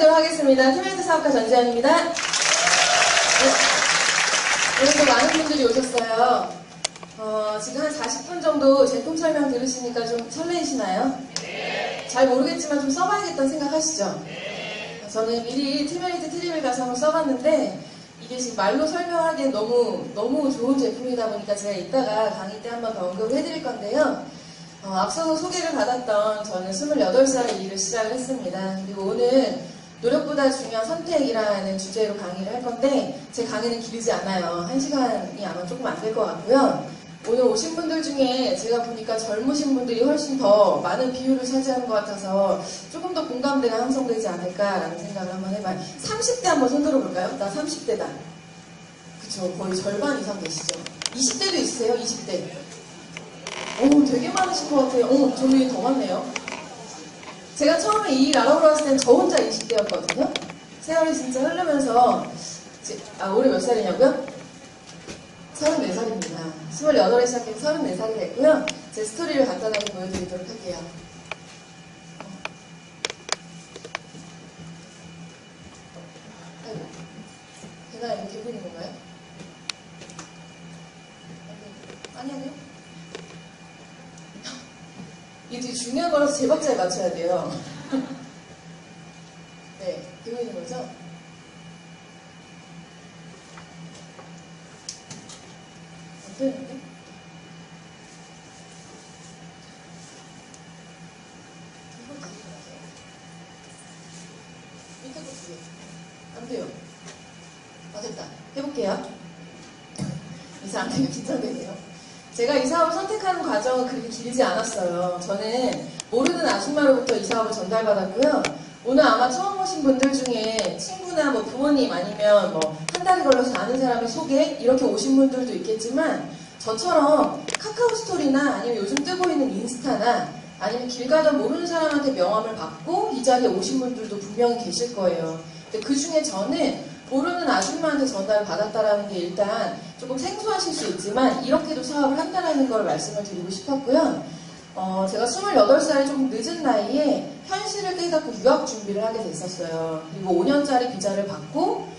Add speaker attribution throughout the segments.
Speaker 1: 인사드리도록 하겠습니다. 티메이트 사업가 전지현입니다. 네. 오늘도 많은 분들이 오셨어요. 지금 한 40분 정도 제품 설명 들으시니까 좀 설레이시나요? 네. 잘 모르겠지만 좀 써봐야겠다는 생각 하시죠? 네. 저는 미리 티메이트 트리빌 가서 한번 써봤는데 이게 지금 말로 설명하기엔 너무 좋은 제품이다 보니까 제가 이따가 강의 때 한번 더 언급을 해드릴 건데요. 앞서서 소개를 받았던 저는 28살에 일을 시작을 했습니다. 그리고 오늘 노력보다 중요한 선택이라는 주제로 강의를 할 건데 제 강의는 길지 않아요. 1시간이 아마 조금 안 될 것 같고요. 오늘 오신 분들 중에 제가 보니까 젊으신 분들이 훨씬 더 많은 비율을 차지하는 것 같아서 조금 더 공감대가 형성되지 않을까라는 생각을 한번 해봐요. 30대 한번 손 들어볼까요? 나 30대다. 그쵸, 거의 절반 이상 계시죠. 20대도 있으세요? 20대. 오, 되게 많으신 것 같아요. 저는 더 많네요. 제가 처음에 이 일 알아보러 왔을 땐 저 혼자 20대였거든요. 세월이 진짜 흐르면서 올해 몇 살이냐고요? 34살입니다. 28에 시작해서 34살이 됐고요. 제 스토리를 간단하게 보여드리도록 할게요. 제가 이렇게 보이는 건가요? 아니요. 이게 되게 중요한 거라서 제 박자에 맞춰야 돼요. 네, 되고 있는 거죠? 안 되는데? 이거 두 개 맞아요? 밑에 거 두 개. 안 돼요. 됐다. 해볼게요. 이상 안 되면 긴장되네요. 제가 이 사업을 선택하는 과정은 그렇게 길지 않았어요. 저는 모르는 아줌마로부터 이 사업을 전달받았고요. 오늘 아마 처음 오신 분들 중에 친구나 부모님 아니면 한 달이 걸려서 아는 사람의 소개 이렇게 오신 분들도 있겠지만 저처럼 카카오 스토리나 아니면 요즘 뜨고 있는 인스타나 아니면 길 가다 모르는 사람한테 명함을 받고 이 자리에 오신 분들도 분명히 계실 거예요. 근데 그 중에 저는 모르는 아줌마한테 전달을 받았다라는 게 일단 조금 생소하실 수 있지만 이렇게도 사업을 한다는 걸 말씀을 드리고 싶었고요. 제가 28살에 조금 늦은 나이에 현실을 깨닫고 유학 준비를 하게 됐었어요. 그리고 5년짜리 비자를 받고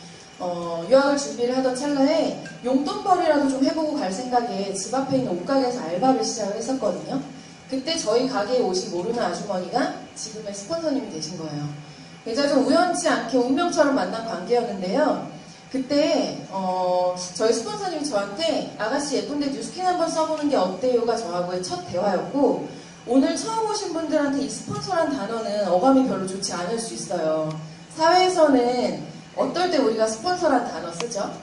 Speaker 1: 유학을 준비를 하던 찰나에 용돈벌이라도 좀 해보고 갈 생각에 집 앞에 있는 옷가게에서 알바를 시작을 했었거든요. 그때 저희 가게에 오신 모르는 아주머니가 지금의 스폰서님이 되신 거예요. 굉장히 좀 우연치 않게 운명처럼 만난 관계였는데요. 그때 저희 스폰서님이 저한테 아가씨 예쁜데 뉴스킨 한번 써보는 게 어때요가 저하고의 첫 대화였고 오늘 처음 오신 분들한테 이 스폰서란 단어는 어감이 별로 좋지 않을 수 있어요. 사회에서는 어떨 때 우리가 스폰서란 단어 쓰죠?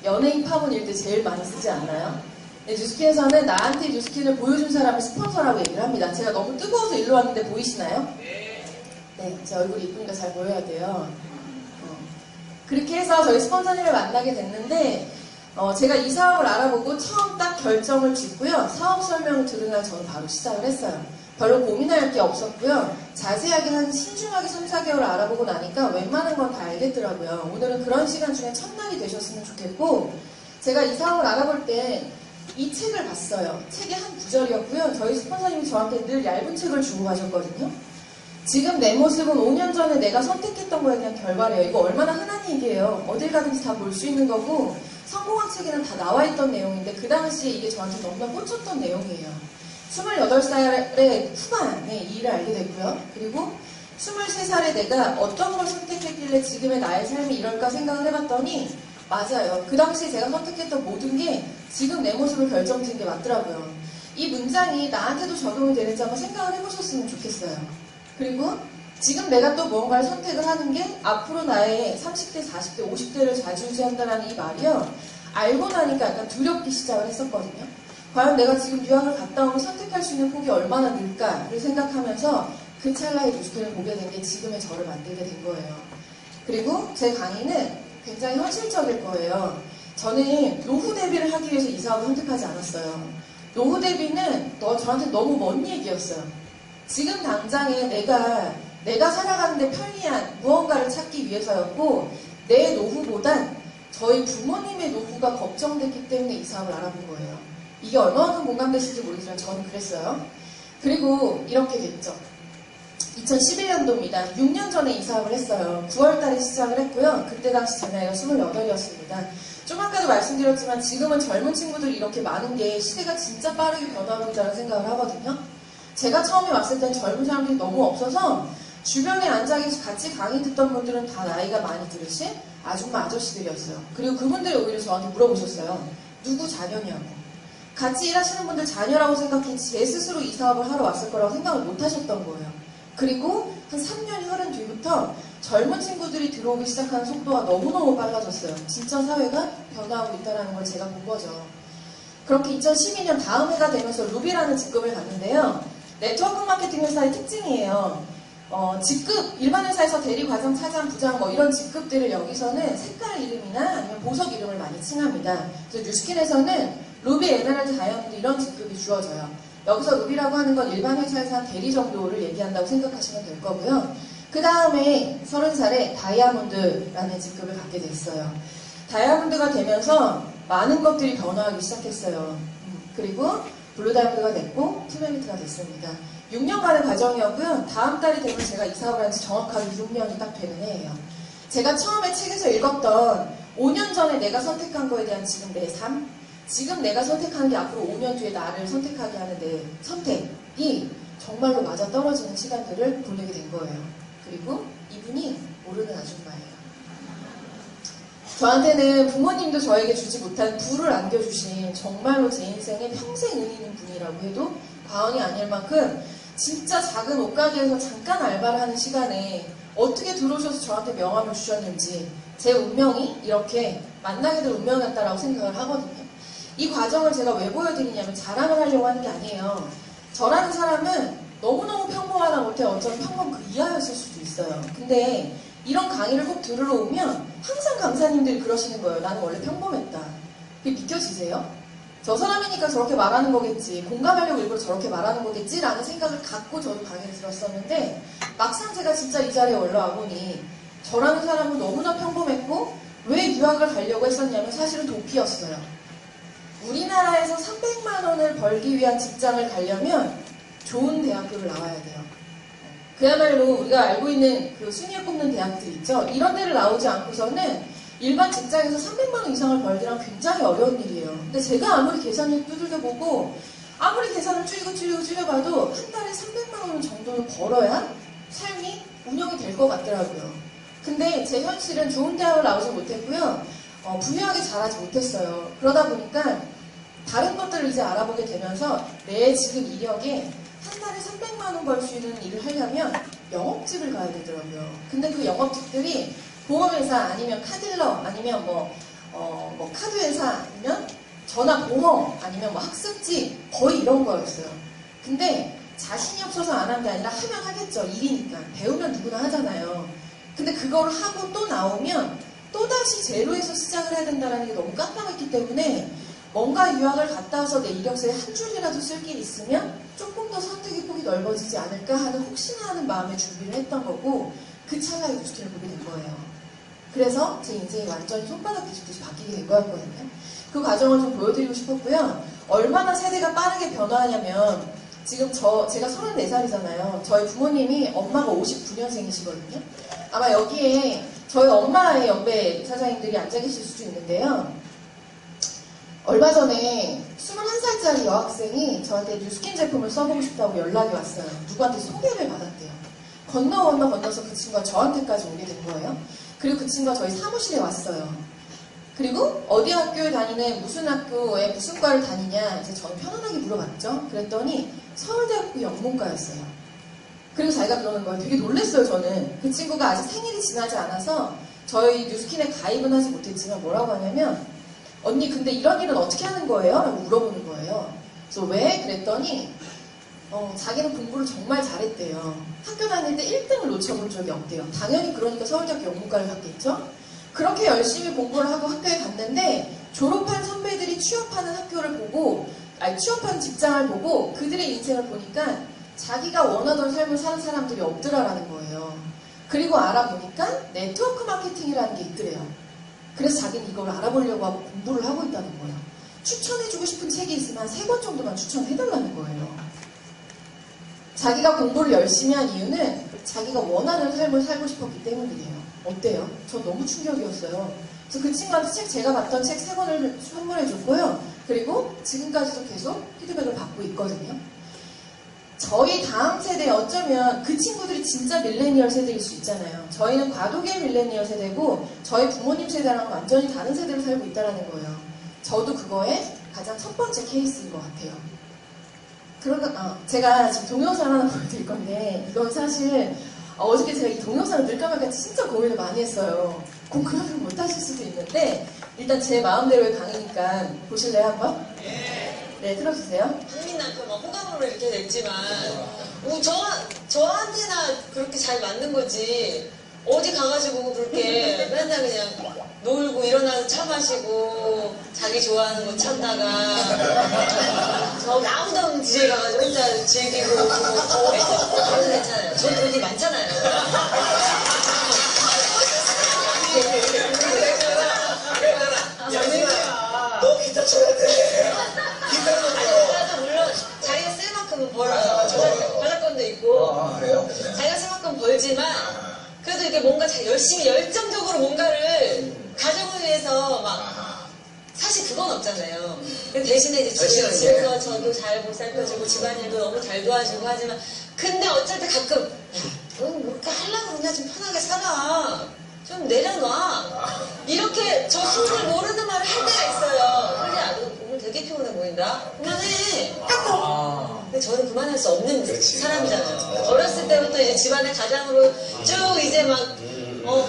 Speaker 1: 연예인 파문일 때 제일 많이 쓰지 않나요? 네, 뉴스킨에서는 나한테 뉴스킨을 보여준 사람을 스폰서라고 얘기를 합니다. 제가 너무 뜨거워서 일로 왔는데 보이시나요? 네, 제 얼굴이 이쁘니까 잘 보여야 돼요. 그렇게 해서 저희 스폰서님을 만나게 됐는데 제가 이 사업을 알아보고 처음 딱 결정을 짓고요. 사업 설명을 들은 날 저는 바로 시작을 했어요. 별로 고민할 게 없었고요. 자세하게 한 신중하게 3, 4개월 알아보고 나니까 웬만한 건 다 알겠더라고요. 오늘은 그런 시간 중에 첫날이 되셨으면 좋겠고 제가 이 사업을 알아볼 때 이 책을 봤어요. 책의 한 구절이었고요. 저희 스폰서님이 저한테 늘 얇은 책을 주고 가셨거든요. 지금 내 모습은 5년 전에 내가 선택했던 거에 대한 결과래요. 이거 얼마나 흔한 얘기예요. 어딜 가든지 다 볼 수 있는 거고 성공학 책에는 다 나와 있던 내용인데 그 당시에 이게 저한테 너무나 꽂혔던 내용이에요. 28살의 후반에 이 일을 알게 됐고요. 그리고 23살에 내가 어떤 걸 선택했길래 지금의 나의 삶이 이럴까 생각을 해봤더니 맞아요. 그 당시에 제가 선택했던 모든 게 지금 내 모습을 결정짓는 게 맞더라고요. 이 문장이 나한테도 적용이 되는지 한번 생각을 해보셨으면 좋겠어요. 그리고 지금 내가 또 무언가를 선택을 하는 게 앞으로 나의 30대, 40대, 50대를 좌지우지한다는 이 말이요. 알고 나니까 약간 두렵기 시작을 했었거든요. 과연 내가 지금 유학을 갔다 오면 선택할 수 있는 폭이 얼마나 늘까를 생각하면서 그 찰나에 뉴스킨을 보게 된 게 지금의 저를 만들게 된 거예요. 그리고 제 강의는 굉장히 현실적일 거예요. 저는 노후 대비를 하기 위해서 이 사업을 선택하지 않았어요. 노후 대비는 저한테 너무 먼 얘기였어요. 지금 당장에 내가 살아가는데 편리한 무언가를 찾기 위해서였고 내 노후보단 저희 부모님의 노후가 걱정됐기 때문에 이 사업을 알아본 거예요. 이게 얼마만큼 공감되실지 모르겠지만 저는 그랬어요. 그리고 이렇게 됐죠. 2011년도입니다. 6년 전에 이사학을 했어요. 9월달에 시작을 했고요. 그때 당시 제 나이가 28이었습니다. 좀 아까도 말씀드렸지만 지금은 젊은 친구들이 이렇게 많은 게 시대가 진짜 빠르게 변화하고 있다는 생각을 하거든요. 제가 처음에 왔을 땐 젊은 사람들이 너무 없어서 주변에 앉아 계시 같이 강의 듣던 분들은 다 나이가 많이 들으신 아줌마 아저씨들이었어요. 그리고 그분들이 오히려 저한테 물어보셨어요. 누구 자녀냐고. 같이 일하시는 분들 자녀라고 생각했지 제 스스로 이 사업을 하러 왔을 거라고 생각을 못 하셨던 거예요. 그리고 한 3년이 흐른 뒤부터 젊은 친구들이 들어오기 시작하는 속도가 너무너무 빨라졌어요. 진짜 사회가 변화하고 있다는 걸 제가 본 거죠. 그렇게 2012년 다음 해가 되면서 루비라는 직급을 갔는데요. 네트워크 마케팅 회사의 특징이에요. 직급, 일반 회사에서 대리, 과장, 차장, 부장 뭐 이런 직급들을 여기서는 색깔 이름이나 아니면 보석 이름을 많이 칭합니다. 그래서 뉴스킨에서는 루비, 에메랄드, 다이아몬드 이런 직급이 주어져요. 여기서 루비라고 하는 건 일반 회사에서 한 대리 정도를 얘기한다고 생각하시면 될 거고요. 그 다음에 30살에 다이아몬드라는 직급을 갖게 됐어요. 다이아몬드가 되면서 많은 것들이 변화하기 시작했어요. 그리고 블루 다이아몬드가 됐고 투메리트가 됐습니다. 6년간의 과정이었고요. 다음 달이 되면 제가 이 사업을 한 지 정확하게 6년이 딱 되는 해예요. 제가 처음에 책에서 읽었던 5년 전에 내가 선택한 거에 대한 지금 내 삶, 지금 내가 선택하는 게 앞으로 5년 뒤에 나를 선택하게 하는 내 선택이 정말로 맞아떨어지는 시간들을 보내게 된 거예요. 그리고 이분이 모르는 아줌마예요. 저한테는 부모님도 저에게 주지 못한 부를 안겨주신 정말로 제 인생에 평생 의미 있는 분이라고 해도 과언이 아닐 만큼 진짜 작은 옷가게에서 잠깐 알바를 하는 시간에 어떻게 들어오셔서 저한테 명함을 주셨는지 제 운명이 이렇게 만나게 될 운명이었다라고 생각을 하거든요. 이 과정을 제가 왜 보여드리냐면 자랑을 하려고 하는 게 아니에요. 저라는 사람은 너무너무 평범하다 못해 어쩌면 평범 그 이하였을 수도 있어요. 근데 이런 강의를 꼭 들으러 오면 항상 강사님들이 그러시는 거예요. 나는 원래 평범했다. 그게 믿겨지세요? 저 사람이니까 저렇게 말하는 거겠지. 공감하려고 일부러 저렇게 말하는 거겠지? 라는 생각을 갖고 저도 강의를 들었었는데 막상 제가 진짜 이 자리에 올라와 보니 저라는 사람은 너무나 평범했고 왜 유학을 가려고 했었냐면 사실은 도피였어요. 우리나라에서 300만 원을 벌기 위한 직장을 가려면 좋은 대학교를 나와야 돼요. 그야말로 우리가 알고 있는 그 순위에 꼽는 대학들 있죠. 이런 데를 나오지 않고서는 일반 직장에서 300만 원 이상을 벌기란 굉장히 어려운 일이에요. 근데 제가 아무리 계산을 두들겨보고 아무리 계산을 줄여봐도 한 달에 300만 원 정도는 벌어야 삶이 운영이 될 것 같더라고요. 근데 제 현실은 좋은 대학을 나오지 못했고요. 부유하게 자라지 못했어요. 그러다 보니까 다른 것들을 이제 알아보게 되면서 내 지금 이력에 한 달에 300만 원 벌 수 있는 일을 하려면 영업직을 가야 되더라고요. 근데 그 영업직들이 보험회사 아니면 카딜러 아니면 카드회사 아니면 전화보험 아니면 뭐 학습직 거의 이런 거였어요. 근데 자신이 없어서 안 한 게 아니라 하면 하겠죠. 일이니까. 배우면 누구나 하잖아요. 근데 그걸 하고 또 나오면 또다시 제로에서 시작을 해야 된다는 게 너무 깜깜했기 때문에 뭔가 유학을 갔다 와서 내 이력서에 한 줄이라도 쓸 게 있으면 조금 더 선택의 폭이 넓어지지 않을까 하는 혹시나 하는 마음에 준비를 했던 거고 그 찰나에 뉴스킨을 보게 된 거예요. 그래서 제 인생이 완전히 손바닥 뒤집듯이 바뀌게 된 거였거든요. 그 과정을 좀 보여드리고 싶었고요. 얼마나 세대가 빠르게 변화하냐면 지금 제가 34살이잖아요. 저희 부모님이 엄마가 59년생이시거든요. 아마 여기에 저희 엄마의 연배 사장님들이 앉아 계실 수도 있는데요. 얼마 전에 21살짜리 여학생이 저한테 뉴스킨 제품을 써보고 싶다고 연락이 왔어요. 누구한테 소개를 받았대요. 건너서 그 친구가 저한테까지 오게 된 거예요. 그리고 그 친구가 저희 사무실에 왔어요. 그리고 어디 학교에 다니는 무슨 학교에 무슨 과를 다니냐 이제 저는 편안하게 물어봤죠. 그랬더니 서울대학교 영문과였어요. 그리고 자기가 그러는 거예요. 되게 놀랐어요. 저는 그 친구가 아직 생일이 지나지 않아서 저희 뉴스킨에 가입은 하지 못했지만 뭐라고 하냐면 언니 근데 이런 일은 어떻게 하는 거예요? 라고 물어보는 거예요. 그래서 왜? 그랬더니 자기는 공부를 정말 잘했대요. 학교 다닐 때 1등을 놓쳐본 적이 없대요. 당연히 그러니까 서울대학교 영문과를 갔겠죠? 그렇게 열심히 공부를 하고 학교에 갔는데 졸업한 선배들이 취업하는 학교를 보고 취업한 직장을 보고 그들의 인생을 보니까 자기가 원하던 삶을 사는 사람들이 없더라라는 거예요. 그리고 알아보니까 네트워크 마케팅이라는 게 있더래요. 그래서 자기는 이걸 알아보려고 하고 공부를 하고 있다는 거예요. 추천해주고 싶은 책이 있으면 3권 정도만 추천해달라는 거예요. 자기가 공부를 열심히 한 이유는 자기가 원하는 삶을 살고 싶었기 때문이래요. 어때요? 저 너무 충격이었어요. 그래서 그 친구한테 제가 봤던 책 3권을 선물해줬고요. 그리고 지금까지도 계속 피드백을 받고 있거든요. 저희 다음 세대 어쩌면 그 친구들이 진짜 밀레니얼 세대일 수 있잖아요. 저희는 과도기의 밀레니얼 세대고 저희 부모님 세대랑 완전히 다른 세대를 살고 있다는 거예요. 저도 그거의 가장 첫 번째 케이스인 것 같아요. 그러니까 제가 지금 동영상 하나 보여드릴 건데 이건 사실 어저께 제가 이 동영상을 넣을까 말까 진짜 고민을 많이 했어요. 공감을 못 하실 수도 있는데 일단 제 마음대로의 강의니까 보실래요 한번? 네, 틀어주세요.
Speaker 2: 국민한테 막 호감으로 이렇게 냈지만 저한테나 그렇게 잘 맞는 거지 어디 가가지고 그렇게 맨날 그냥 놀고 일어나서 차 마시고 자기 좋아하는 거 찾다가 저 아무도 없는 DJ 가가지고 혼자 즐기고 저도 괜찮아요. 저 돈이 많잖아요.
Speaker 3: 너 기타 쳐야 돼. 기타는
Speaker 2: 나도 물론 자기가 쓸 만큼은 벌어요. 저작권도 있고
Speaker 3: 그래요?
Speaker 2: 자기가 쓸 만큼 벌지만 그래도 이게 뭔가 열심히 열정적으로 뭔가를 가정을 위해서 막 사실 그건 없잖아요. 대신에 이제 집에서 저도 잘 보살펴주고 집안일도 너무 잘 도와주고 하지만 근데 어쩔 때 가끔 야, 넌 그렇게 하려고 그냥 좀 편하게 살아. 좀 내려놔. 이렇게 저 숨을 모르는 말을 할 때가 있어요. 그래, 너 오늘 되게 피곤해 보인다. 그만해. 근데 저는 그만할 수 없는 사람이잖아요. 어렸을 때부터 이제 집안의 가장으로 쭉 이제 막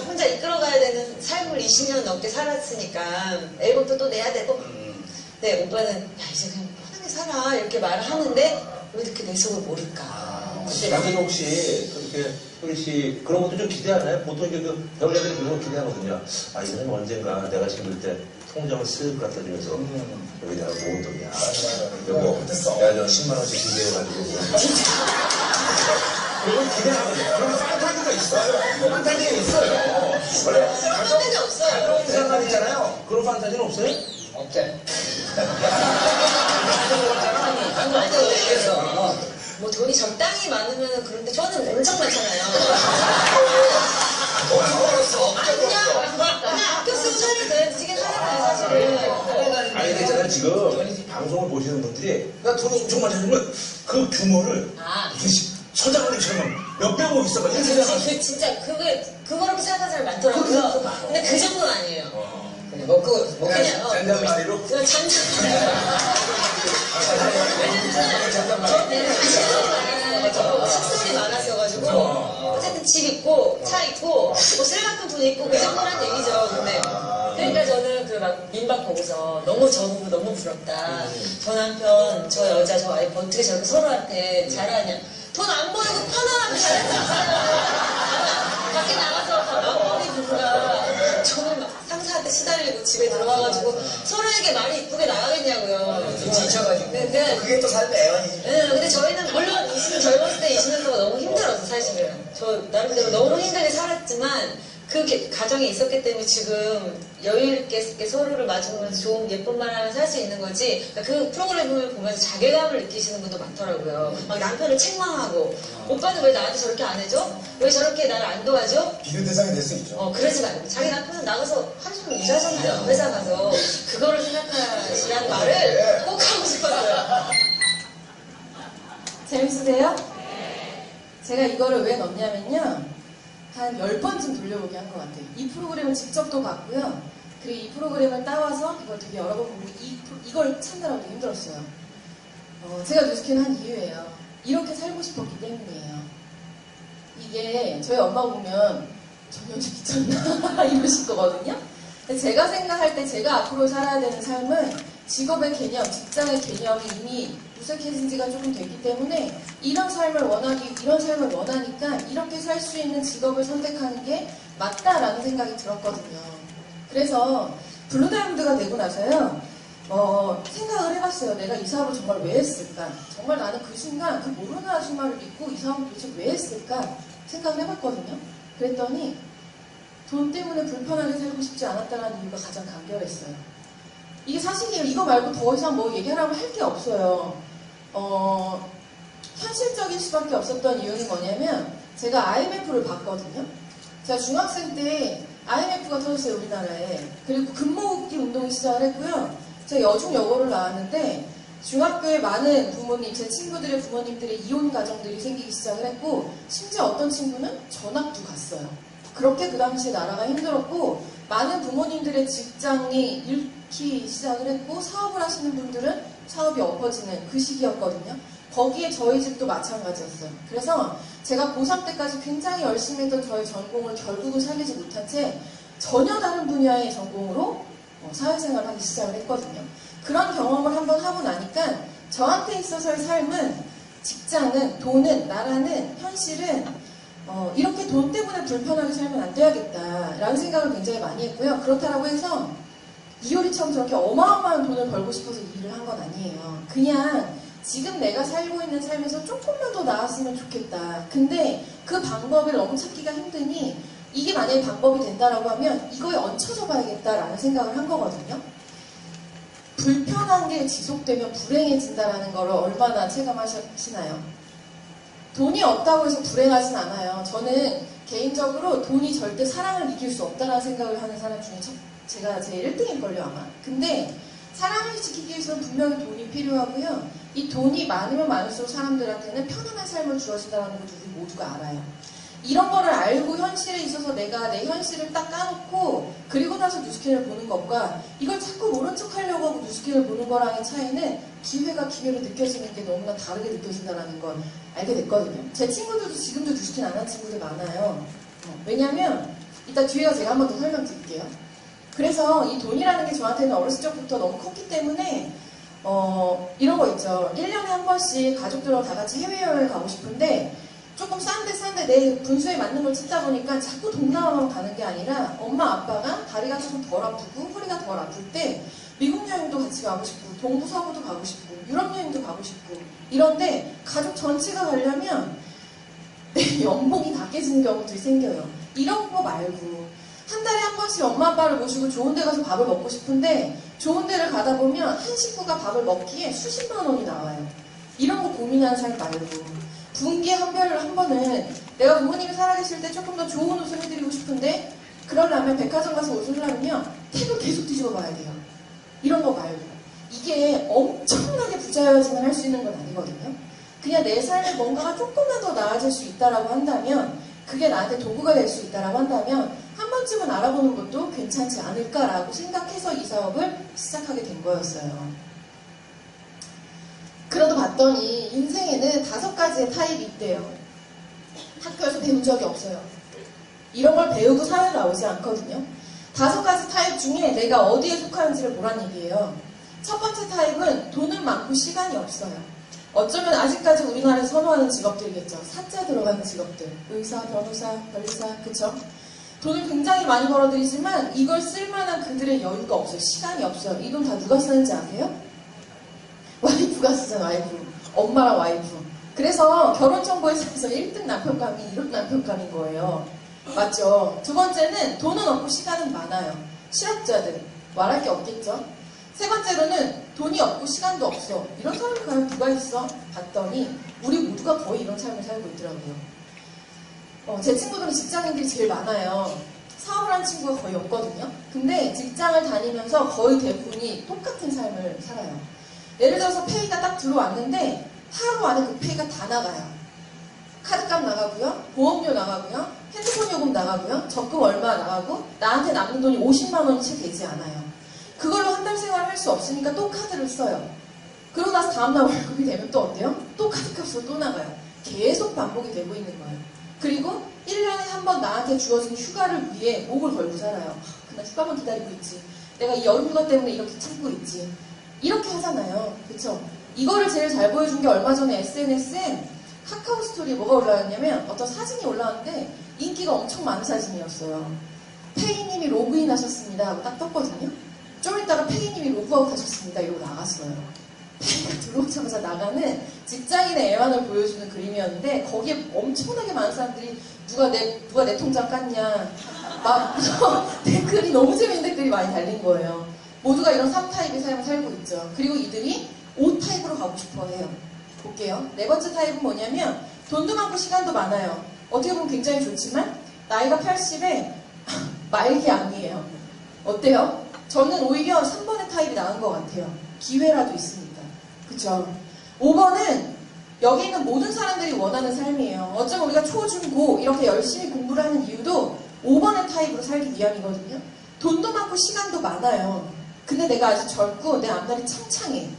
Speaker 2: 혼자 이끌어가야 되는 삶을 20년 넘게 살았으니까 앨범도 또 내야 되고 네, 오빠는 야 이제 그냥 편하게 살아 이렇게 말을 하는데 왜 이렇게 내 속을 모를까.
Speaker 3: 남자는 혹시 그렇게 효리 씨 그런 것도 좀 기대하나요? 보통 이게 그 배우자들이 그런 거 기대하거든요. 아, 이 사람 언젠가 내가 힘들 때 통장을 쓱 갖다 주면서 여기 내가 모은 돈이야. 그리고 내가 저 10만 원씩 기대해가지고 그런 기대하거든요. 그런 판타지가 있어요. 판타지가 있어요. 원래
Speaker 2: 판타지 없어요.
Speaker 3: 그런 생각 있잖아요. 그런 판타지는 없어요?
Speaker 4: 없대.
Speaker 2: 뭐 돈이 적당히 많으면 그런데 저는 엄청 많잖아요. 그냥 아껴 쓰고 살아야 되긴 하잖아요, 사실은.
Speaker 3: 아니, 근데 지금 방송을 보시는 분들이 나 돈 엄청 많이 주면 그 규모를 무슨 서장훈이처럼 몇백억 있어 막 이렇게 생각하시고
Speaker 2: 그 진짜 그거라고 생각하는 사람이 많더라고요. 근데 그 정도는 아니에요. 그냥
Speaker 3: 잔잔마리로
Speaker 2: 그냥 식설이 많았어가지고 어쨌든 집 있고 차 있고 뭐 쓸 만큼 돈 있고 그 정도란 얘기죠. 근데 그러니까 저는 그 막 민박 보고서 너무 저 부부 너무 부럽다. 저 남편, 저 여자, 저 와이프 어떻게 저렇게 서로한테 잘하냐. 돈 안 벌고 편안하게 잘할 수 있어요. 밖에 나가서 밥먹이 부부가 정말 막 상사한테 시달리고 집에 들어와가지고 서로에게 말이 이쁘게 나가겠냐고요.
Speaker 4: 지쳐가지고.
Speaker 2: 그게
Speaker 4: 또 삶의 애환이지.
Speaker 2: 네, 근데 저희는 물론 젊었을 때 20년 동안 너무 힘들었어, 사실은. 저 나름대로 너무 힘들게 살았지만 그 가정이 있었기 때문에 지금 여유있게 서로를 마주보면서 좋은 예쁜 말 하면서 살 수 있는 거지. 그러니까 그 프로그램을 보면서 자괴감을 느끼시는 분도 많더라고요. 막 남편을 책망하고 오빠는 왜 나한테 저렇게 안 해줘? 왜 저렇게 나를 안 도와줘?
Speaker 4: 비교 대상이 될 수 있죠.
Speaker 2: 그러지 말고 자기 남편은 나가서 하루 종일 일하잖아요. 회사 가서 그거를 생각하시라는 말을 꼭 하고 싶었어요.
Speaker 1: 재밌으세요? 제가 이거를 왜 넣냐면요. 한 10번쯤 돌려보게 한 것 같아요. 이 프로그램을 직접 또 봤고요. 그리고 이 프로그램을 따와서 이걸 되게 여러 번 보고 이걸 찾느라고 되게 힘들었어요. 제가 뮤지컬을 한 이유예요. 이렇게 살고 싶었기 때문이에요. 이게 저희 엄마 보면 정영주 미쳤나 이러실 거거든요. 근데 제가 생각할 때 제가 앞으로 살아야 되는 삶은 직업의 개념, 직장의 개념이 이미 무색해진 지가 조금 됐기 때문에 이런 삶을 원하니까 이렇게 살 수 있는 직업을 선택하는 게 맞다라는 생각이 들었거든요. 그래서 블루다이아몬드가 되고 나서요, 생각을 해봤어요. 내가 이 사업을 정말 왜 했을까? 정말 나는 그 순간 그 모르는 아줌마를 믿고 이 사업을 도대체 왜 했을까? 생각을 해봤거든요. 그랬더니 돈 때문에 불편하게 살고 싶지 않았다는 이유가 가장 간결했어요. 이게 사실이에요. 이거 말고 더 이상 뭐 얘기하라고 할 게 없어요. 현실적일 수밖에 없었던 이유는 뭐냐면 제가 IMF를 봤거든요. 제가 중학생 때 IMF가 터졌어요, 우리나라에. 그리고 근무기 운동이 시작을 했고요. 제가 여중여고를 나왔는데 중학교에 많은 부모님, 제 친구들의 부모님들의 이혼 가정들이 생기기 시작을 했고 심지어 어떤 친구는 전학도 갔어요. 그렇게 그 당시에 나라가 힘들었고 많은 부모님들의 직장이 잃기 시작을 했고 사업을 하시는 분들은 사업이 엎어지는 그 시기였거든요. 거기에 저희 집도 마찬가지였어요. 그래서 제가 고3 때까지 굉장히 열심히 했던 저의 전공을 결국은 살리지 못한 채 전혀 다른 분야의 전공으로 사회생활을 하기 시작을 했거든요. 그런 경험을 한번 하고 나니까 저한테 있어서의 삶은, 직장은, 돈은, 나라는, 현실은 이렇게 돈 때문에 불편하게 살면 안 돼야겠다라는 생각을 굉장히 많이 했고요. 그렇다고 해서 이효리처럼 저렇게 어마어마한 돈을 벌고 싶어서 일을 한 건 아니에요. 그냥 지금 내가 살고 있는 삶에서 조금만 더 나았으면 좋겠다. 근데 그 방법을 너무 찾기가 힘드니 이게 만약에 방법이 된다라고 하면 이거에 얹혀져 봐야겠다라는 생각을 한 거거든요. 불편한 게 지속되면 불행해진다라는 걸 얼마나 체감하시나요? 돈이 없다고 해서 불행하진 않아요. 저는 개인적으로 돈이 절대 사랑을 이길 수 없다는 생각을 하는 사람 중에 제가 제일 1등일걸요 아마. 근데 사랑을 지키기 위해서는 분명히 돈이 필요하고요. 이 돈이 많으면 많을수록 사람들한테는 편안한 삶을 주어진다는 걸 우리 모두가 알아요. 이런 거를 알고 현실에 있어서 내가 내 현실을 딱 까놓고 그리고 나서 뉴스킨을 보는 것과 이걸 자꾸 모른 척 하려고 하고 뉴스킨을 보는 거랑의 차이는 기회가 기회로 느껴지는 게 너무나 다르게 느껴진다는 걸 알게 됐거든요. 제 친구들도 지금도 뉴스킨 안 한 친구들 많아요. 왜냐면 이따 뒤에가 제가 한 번 더 설명드릴게요. 그래서 이 돈이라는 게 저한테는 어렸을 적부터 너무 컸기 때문에 이런 거 있죠. 1년에 한 번씩 가족들하고 다 같이 해외여행을 가고 싶은데 조금 싼데 내 분수에 맞는 걸 찾다 보니까 자꾸 동남아만 가는 게 아니라 엄마 아빠가 다리가 조금 덜 아프고 허리가 덜 아플 때 미국 여행도 같이 가고 싶고 동부 서부도 가고 싶고 유럽 여행도 가고 싶고 이런데 가족 전체가 가려면 내 연봉이 다 깨지는 경우들이 생겨요. 이런 거 말고 한 달에 한 번씩 엄마 아빠를 모시고 좋은 데 가서 밥을 먹고 싶은데 좋은 데를 가다 보면 한 식구가 밥을 먹기에 수십만 원이 나와요. 이런 거 고민하는 사람 말고 분기에 한 별을 한 번은 내가 부모님이 살아계실 때 조금 더 좋은 옷을 해드리고 싶은데 그러려면 백화점 가서 옷을 사면요 탭을 계속 뒤집어 봐야 돼요. 이런 거 말고 이게 엄청나게 부자여야지만 할 수 있는 건 아니거든요. 그냥 내 삶에 뭔가가 조금만 더 나아질 수 있다라고 한다면 그게 나한테 도구가 될 수 있다라고 한다면 한 번쯤은 알아보는 것도 괜찮지 않을까라고 생각해서 이 사업을 시작하게 된 거였어요. 그러다 봤더니 인생에는 5가지의 타입이 있대요. 학교에서 배운 적이 없어요. 이런 걸 배우고 사회 나오지 않거든요. 5가지 타입 중에 내가 어디에 속하는지를 보란 얘기예요. 첫 번째 타입은 돈은 많고 시간이 없어요. 어쩌면 아직까지 우리나라에서 선호하는 직업들이겠죠. 사자 들어가는 직업들. 의사, 변호사, 변리사, 그쵸? 돈을 굉장히 많이 벌어들이지만 이걸 쓸만한 그들의 여유가 없어요. 시간이 없어요. 이 돈 다 누가 쓰는지 아세요? 와이프가 쓰잖아, 와이프. 엄마랑 와이프. 그래서 결혼정보회사에서 1등 남편감이 이런 남편감인 거예요. 맞죠? 두 번째는 돈은 없고 시간은 많아요. 실업자들. 말할 게 없겠죠? 세 번째로는 돈이 없고 시간도 없어. 이런 사람이 과연 누가 있어? 봤더니 우리 모두가 거의 이런 삶을 살고 있더라고요. 제 친구들은 직장인들이 제일 많아요. 사업을 한 친구가 거의 없거든요. 근데 직장을 다니면서 거의 대부분이 똑같은 삶을 살아요. 예를 들어서 페이가 딱 들어왔는데 하루 안에 그 페이가 다 나가요. 카드값 나가고요, 보험료 나가고요, 핸드폰 요금 나가고요, 적금 얼마 나가고 나한테 남는 돈이 50만 원이 채 되지 않아요. 그걸로 한 달 생활을 할 수 없으니까 또 카드를 써요. 그러고 나서 다음날 월급이 되면 또 어때요? 또 카드값으로 또 나가요. 계속 반복이 되고 있는 거예요. 그리고 1년에 한 번 나한테 주어진 휴가를 위해 목을 걸고 살아요. 그날 휴가만 기다리고 있지. 내가 이 여름 휴가 때문에 이렇게 참고 있지. 이렇게 하잖아요. 그쵸? 이거를 제일 잘 보여준 게 얼마 전에 SNS에 카카오 스토리에 뭐가 올라왔냐면 어떤 사진이 올라왔는데 인기가 엄청 많은 사진이었어요. 페이님이 로그인 하셨습니다 하고 딱 떴거든요. 좀 이따가 페이님이 로그아웃 하셨습니다 이러고 나갔어요. 페이가 들어오자마자 나가는 직장인의 애환을 보여주는 그림이었는데 거기에 엄청나게 많은 사람들이 누가 내 통장 깠냐 막 댓글이 너무 재밌는 댓글이 많이 달린 거예요. 모두가 이런 3타입의 삶을 살고 있죠. 그리고 이들이 5타입으로 가고 싶어 해요. 볼게요. 네 번째 타입은 뭐냐면 돈도 많고 시간도 많아요. 어떻게 보면 굉장히 좋지만 나이가 80에 말기암이에요. 어때요? 저는 오히려 3번의 타입이 나은 것 같아요. 기회라도 있으니까. 그쵸? 5번은 여기 있는 모든 사람들이 원하는 삶이에요. 어쩌면 우리가 초, 중, 고 이렇게 열심히 공부를 하는 이유도 5번의 타입으로 살기 위함이거든요. 돈도 많고 시간도 많아요. 근데 내가 아직 젊고 내 앞날이 창창해.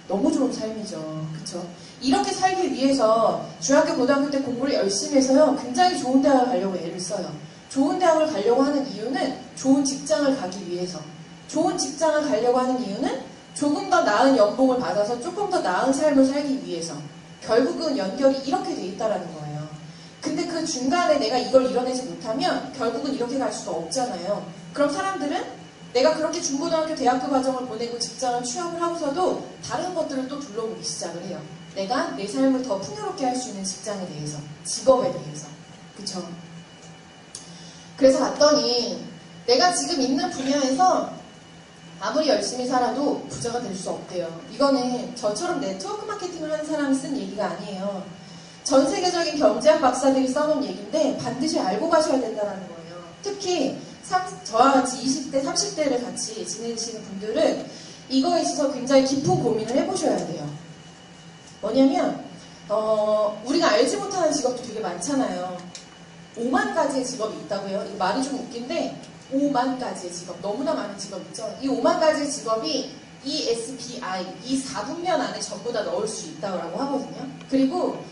Speaker 1: 너무 좋은 삶이죠. 그쵸? 이렇게 살기 위해서 중학교, 고등학교 때 공부를 열심히 해서요. 굉장히 좋은 대학을 가려고 애를 써요. 좋은 대학을 가려고 하는 이유는 좋은 직장을 가기 위해서. 좋은 직장을 가려고 하는 이유는 조금 더 나은 연봉을 받아서 조금 더 나은 삶을 살기 위해서. 결국은 연결이 이렇게 돼 있다라는 거예요. 근데 그 중간에 내가 이걸 이뤄내지 못하면 결국은 이렇게 갈 수가 없잖아요. 그럼 사람들은 내가 그렇게 중고등학교, 대학교 과정을 보내고 직장을 취업을 하고서도 다른 것들을 또 둘러보기 시작을 해요. 내가 내 삶을 더 풍요롭게 할 수 있는 직장에 대해서, 직업에 대해서. 그쵸? 그래서 봤더니 내가 지금 있는 분야에서 아무리 열심히 살아도 부자가 될 수 없대요. 이거는 저처럼 네트워크 마케팅을 하는 사람이 쓴 얘기가 아니에요. 전 세계적인 경제학 박사들이 써놓은 얘기인데 반드시 알고 가셔야 된다는 거예요. 특히 저와 같이 20대, 30대를 같이 지내시는 분들은 이거에 있어서 굉장히 깊은 고민을 해보셔야 돼요. 뭐냐면 우리가 알지 못하는 직업도 되게 많잖아요. 5만 가지의 직업이 있다고요. 이 말이 좀 웃긴데 5만 가지의 직업, 너무나 많은 직업 있죠. 이 5만 가지의 직업이 ESPI, 이 4분면 안에 전부 다 넣을 수 있다고 하거든요. 그리고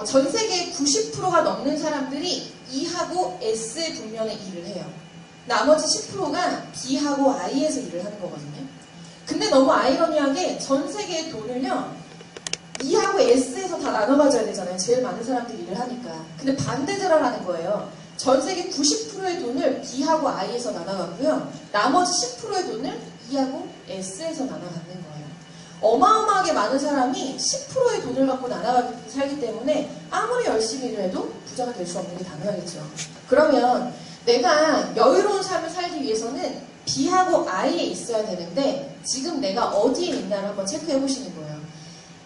Speaker 1: 전 세계 90%가 넘는 사람들이 E하고 S의 분면에 일을 해요. 나머지 10%가 B하고 I에서 일을 하는 거거든요. 근데 너무 아이러니하게 전 세계의 돈을요, E하고 S에서 다 나눠 가져야 되잖아요. 제일 많은 사람들이 일을 하니까. 근데 반대절을 하는 거예요. 전 세계 90%의 돈을 B하고 I에서 나눠갖고요. 나머지 10%의 돈을 E하고 S에서 나눠갖는 거예요. 어마어마하게 많은 사람이 10%의 돈을 갖고 나눠가지고 살기 때문에 아무리 열심히 일을 해도 부자가 될 수 없는 게 당연하겠죠. 그러면 내가 여유로운 삶을 살기 위해서는 B하고 I에 있어야 되는데 지금 내가 어디에 있나를 한번 체크해 보시는 거예요.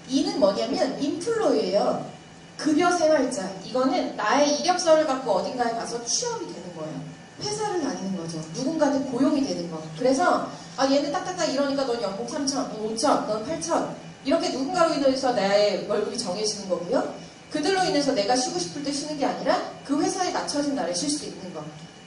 Speaker 1: E는 뭐냐면 인플로이예요. 급여 생활자. 이거는 나의 이력서를 갖고 어딘가에 가서 취업이 되는 거예요. 회사를 다니는 거죠. 누군가한테 고용이 되는 거. 그래서 얘는 딱딱딱 이러니까 넌 연봉 3천, 넌 5천, 넌 8천 이렇게 누군가로 인해서 나의 월급이 정해지는 거고요. 그들로 인해서 내가 쉬고 싶을 때 쉬는 게 아니라 그 회사에 맞춰진 날에 쉴 수 있는 거.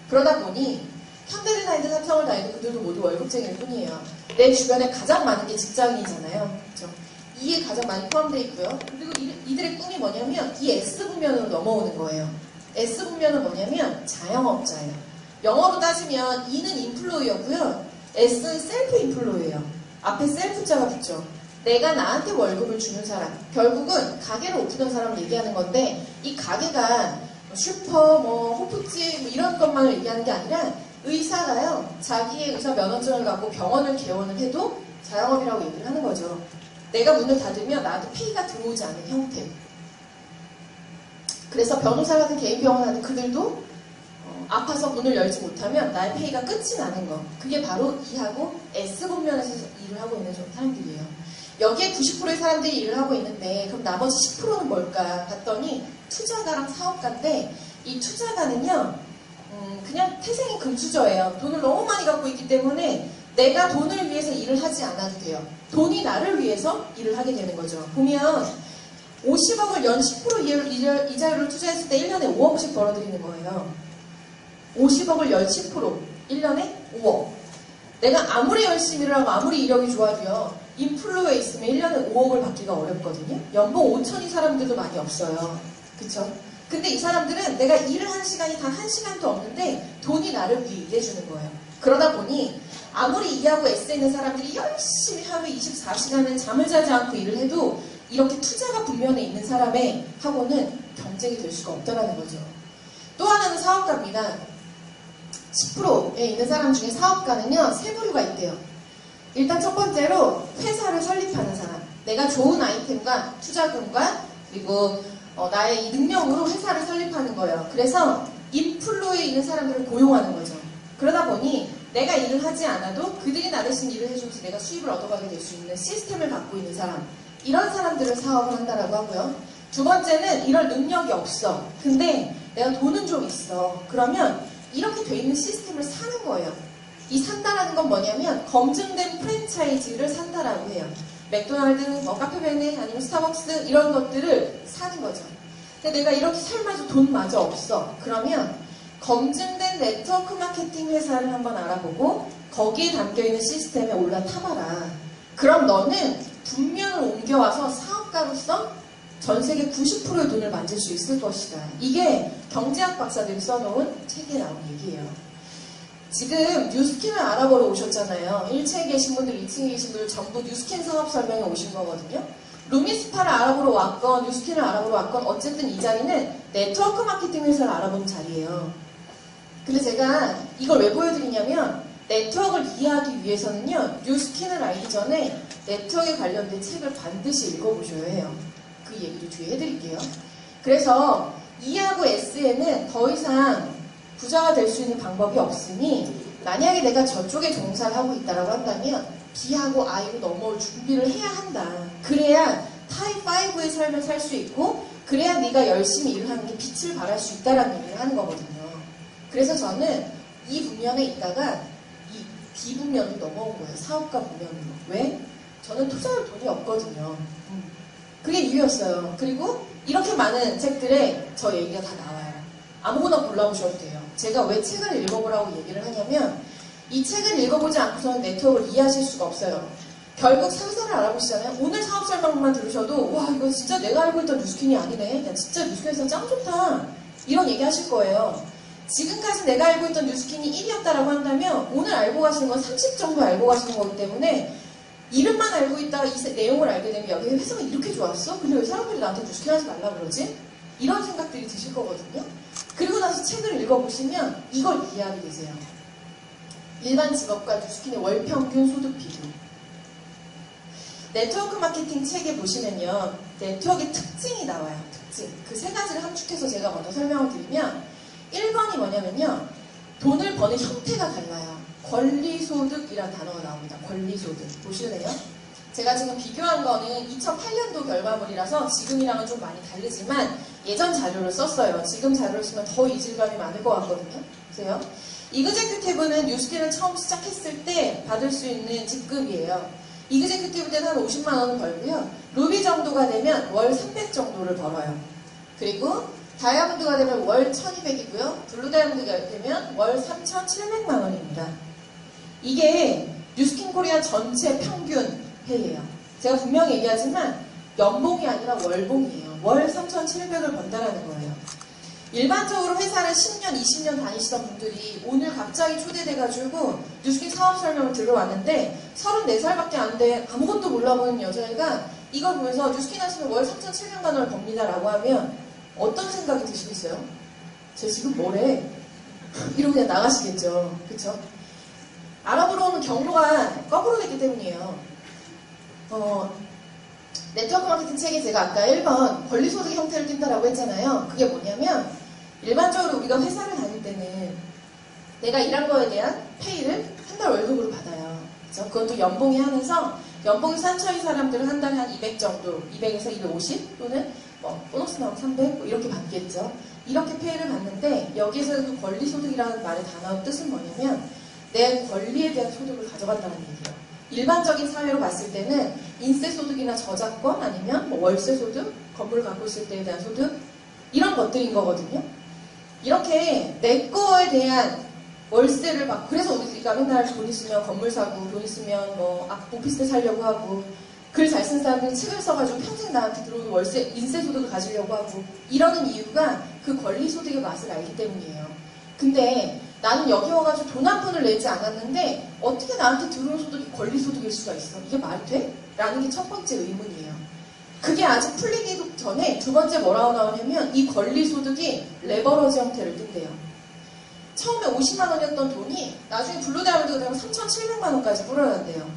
Speaker 1: 그러다 보니 현대를 다니든 삼성을 다니든 그들도 모두 월급쟁이일 뿐이에요. 내 주변에 가장 많은 게 직장인이잖아요. 그렇죠? 이에 가장 많이 포함되어 있고요. 그리고 이들의 꿈이 뭐냐면 이 S분면으로 넘어오는 거예요. S분면은 뭐냐면 자영업자예요. 영어로 따지면 E는 인플로이였고요. S는 셀프 인플로이예요. 앞에 셀프자가 붙죠. 내가 나한테 월급을 주는 사람. 결국은 가게를 오픈한 사람을 얘기하는 건데 이 가게가 슈퍼, 호프집 이런 것만을 얘기하는 게 아니라 의사가요. 자기의 의사 면허증을 갖고 병원을 개원을 해도 자영업이라고 얘기를 하는 거죠. 내가 문을 닫으면 나한테 페이가 들어오지 않는 형태. 그래서 변호사 같은 개인 병원 하는 그들도 아파서 문을 열지 못하면 나의 페이가 끝이 나는 거. 그게 바로 E하고 S분면에서 일을 하고 있는 사람들이에요. 여기에 90%의 사람들이 일을 하고 있는데 그럼 나머지 10%는 뭘까 봤더니 투자가랑 사업가인데 이 투자가는요 그냥 태생이 금수저예요. 돈을 너무 많이 갖고 있기 때문에 내가 돈을 위해서 일을 하지 않아도 돼요. 돈이 나를 위해서 일을 하게 되는 거죠. 보면 50억을 연 10% 이자율을 투자했을 때 1년에 5억씩 벌어들이는 거예요. 50억을 연 10%, 1년에 5억. 내가 아무리 열심히 일을 하고 아무리 이력이 좋아도요. 인플로에 있으면 1년에 5억을 받기가 어렵거든요. 연봉 5천인 사람들도 많이 없어요. 그쵸? 근데 이 사람들은 내가 일을 한 시간이 단 1시간도 없는데 돈이 나를 위해 일해주는 거예요. 그러다 보니 아무리 E하고 S에 있는 사람들이 열심히 하루에 24시간을 잠을 자지 않고 일을 해도 이렇게 투자가 분면에 있는 사람의 하고는 경쟁이 될 수가 없다는 거죠. 또 하나는 사업가입니다. 10%에 있는 사람 중에 사업가는요, 세 부류가 있대요. 일단 첫 번째로 회사를 설립하는 사람. 내가 좋은 아이템과 투자금과 그리고 나의 이 능력으로 회사를 설립하는 거예요. 그래서 인플로에 있는 사람들을 고용하는 거죠. 그러다 보니 내가 일을 하지 않아도 그들이 나 대신 일을 해주면서 내가 수입을 얻어가게 될 수 있는 시스템을 갖고 있는 사람. 이런 사람들을 사업을 한다라고 하고요. 두 번째는 이럴 능력이 없어. 근데 내가 돈은 좀 있어. 그러면 이렇게 돼 있는 시스템을 사는 거예요. 이 산다라는 건 뭐냐면 검증된 프랜차이즈를 산다라고 해요. 맥도날드, 뭐 카페베네, 아니면 스타벅스 이런 것들을 사는 거죠. 근데 내가 이렇게 살마저 돈마저 없어. 그러면 검증된 네트워크 마케팅 회사를 한번 알아보고 거기에 담겨있는 시스템에 올라타봐라. 그럼 너는 분면을 옮겨와서 사업가로서 전 세계 90%의 돈을 만질 수 있을 것이다. 이게 경제학 박사들이 써놓은 책에 나온 얘기예요. 지금 뉴스킨을 알아보러 오셨잖아요. 1층에 계신 분들, 2층에 계신 분들 전부 뉴스킨 사업 설명에 오신 거거든요. 루미스파를 알아보러 왔건 뉴스킨을 알아보러 왔건 어쨌든 이 자리는 네트워크 마케팅 회사를 알아보는 자리예요. 근데 제가 이걸 왜 보여드리냐면 네트워크를 이해하기 위해서는요. 뉴스킨을 알기 전에 네트워크에 관련된 책을 반드시 읽어보셔야 해요. 그 얘기도 뒤에 해드릴게요. 그래서 E하고 S에는 더 이상 부자가 될 수 있는 방법이 없으니 만약에 내가 저쪽에 종사를 하고 있다고 한다면 B하고 I로 넘어올 준비를 해야 한다. 그래야 타입 5의 삶을 살 수 있고 그래야 네가 열심히 일을 하는 게 빛을 발할 수 있다라는 얘기를 하는 거거든요. 그래서 저는 이 분면에 있다가 이 B 분면으로 넘어온 거예요. 사업가 분면으로. 왜? 저는 투자할 돈이 없거든요. 그게 이유였어요. 그리고 이렇게 많은 책들에 저 얘기가 다 나와요. 아무거나 골라보셔도 돼요. 제가 왜 책을 읽어보라고 얘기를 하냐면 이 책을 읽어보지 않고서는 네트워크를 이해하실 수가 없어요. 결국 상사를 알아보시잖아요. 오늘 사업 설명만 들으셔도 와 이거 진짜 내가 알고 있던 뉴스킨이 아니네. 야, 진짜 뉴스킨에서 짱 좋다. 이런 얘기 하실 거예요. 지금까지 내가 알고 있던 뉴스킨이 1이었다라고 한다면 오늘 알고 가시는 건 30 정도 알고 가시는 거기 때문에 이름만 알고 있다가 이 내용을 알게 되면 여기 회사가 이렇게 좋았어? 근데 왜 사람들이 나한테 뉴스킨 하지 말라 그러지? 이런 생각들이 드실 거거든요. 그리고 나서 책을 읽어보시면 이걸 이해하게 되세요. 일반 직업과 뉴스킨의 월평균 소득 비교. 네트워크 마케팅 책에 보시면요. 네트워크의 특징이 나와요. 특징. 그 세 가지를 함축해서 제가 먼저 설명을 드리면 1번이 뭐냐면요. 돈을 버는 형태가 달라요. 권리소득이라는 단어가 나옵니다. 권리소득. 보실래요? 제가 지금 비교한 거는 2008년도 결과물이라서 지금이랑은 좀 많이 다르지만 예전 자료를 썼어요. 지금 자료를 쓰면 더 이질감이 많을 것 같거든요. 보세요. 이그제큐티브는 뉴스킨을 처음 시작했을 때 받을 수 있는 직급이에요. 이그제큐티브 때는 한 50만 원을 벌고요. 루비 정도가 되면 월 300 정도를 벌어요. 그리고 다이아몬드가 되면 월 1200이고요. 블루 다이아몬드가 되면 월 3700만 원입니다. 이게 뉴스킨 코리아 전체 평균 회예요. 제가 분명히 얘기하지만 연봉이 아니라 월봉이에요. 월 3,700을 번다라는 거예요. 일반적으로 회사를 10년, 20년 다니시던 분들이 오늘 갑자기 초대돼가지고 뉴스킨 사업 설명을 들어왔는데 34살밖에 안 돼 아무것도 몰라보는 여자애가 이걸 보면서 뉴스킨 하시면 월 3,700만 원을 법니다라고 하면 어떤 생각이 드시겠어요? 쟤 지금 뭐래? 이러고 그냥 나가시겠죠. 그쵸? 알아보러 오는 경로가 거꾸로 됐기 때문이에요. 네트워크 마케팅 책에 제가 아까 1번 권리소득의 형태를 띈다라고 했잖아요. 그게 뭐냐면 일반적으로 우리가 회사를 다닐 때는 내가 일한 거에 대한 페이를 한 달 월급으로 받아요. 그죠? 그것도 연봉이 하면서 연봉이 산처인 사람들은 한 달에 한 200 정도, 200에서 250 또는 뭐 보너스 나오면 300 뭐 이렇게 받겠죠. 이렇게 페이를 받는데 여기에서 그 권리소득이라는 말의 단어의 뜻은 뭐냐면 내 권리에 대한 소득을 가져간다는 얘기예요. 일반적인 사회로 봤을 때는 인세소득이나 저작권 아니면 뭐 월세소득, 건물을 갖고 있을 때에 대한 소득 이런 것들인 거거든요. 이렇게 내 거에 대한 월세를 받고 그래서 우리가 맨날 돈 있으면 건물 사고 돈 있으면 뭐 오피스텔 살려고 하고 글 잘 쓴 사람들은 책을 써가지고 평생 나한테 들어오는 월세, 인세소득을 가지려고 하고 이러는 이유가 그 권리소득의 맛을 알기 때문이에요. 근데 나는 여기 와가지고 돈 한 푼을 내지 않았는데 어떻게 나한테 들어오는 소득이 권리소득일 수가 있어? 이게 말이 돼? 라는 게 첫 번째 의문이에요. 그게 아직 풀리기 전에 두 번째 뭐라고 나오냐면 이 권리소득이 레버러지 형태를 띈대요. 처음에 50만 원이었던 돈이 나중에 블루다이아몬드가 되면 3,700만 원까지 불어난대요.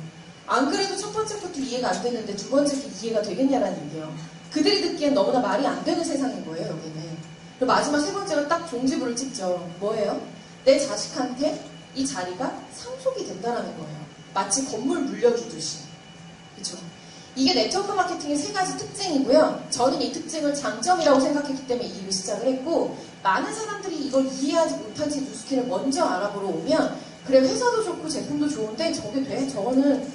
Speaker 1: 안 그래도 첫 번째 것도 이해가 안 되는데 두 번째 게 이해가 되겠냐라는 얘기예요. 그들이 듣기엔 너무나 말이 안 되는 세상인 거예요, 여기는. 그리고 마지막 세 번째가 딱 종지부를 찍죠. 뭐예요? 내 자식한테 이 자리가 상속이 된다라는 거예요. 마치 건물 물려주듯이. 그렇죠? 이게 네트워크 마케팅의 세 가지 특징이고요. 저는 이 특징을 장점이라고 생각했기 때문에 이 일을 시작을 했고, 많은 사람들이 이걸 이해하지 못한 채 뉴스킨을 먼저 알아보러 오면, 그래 회사도 좋고 제품도 좋은데 저게 돼? 저거는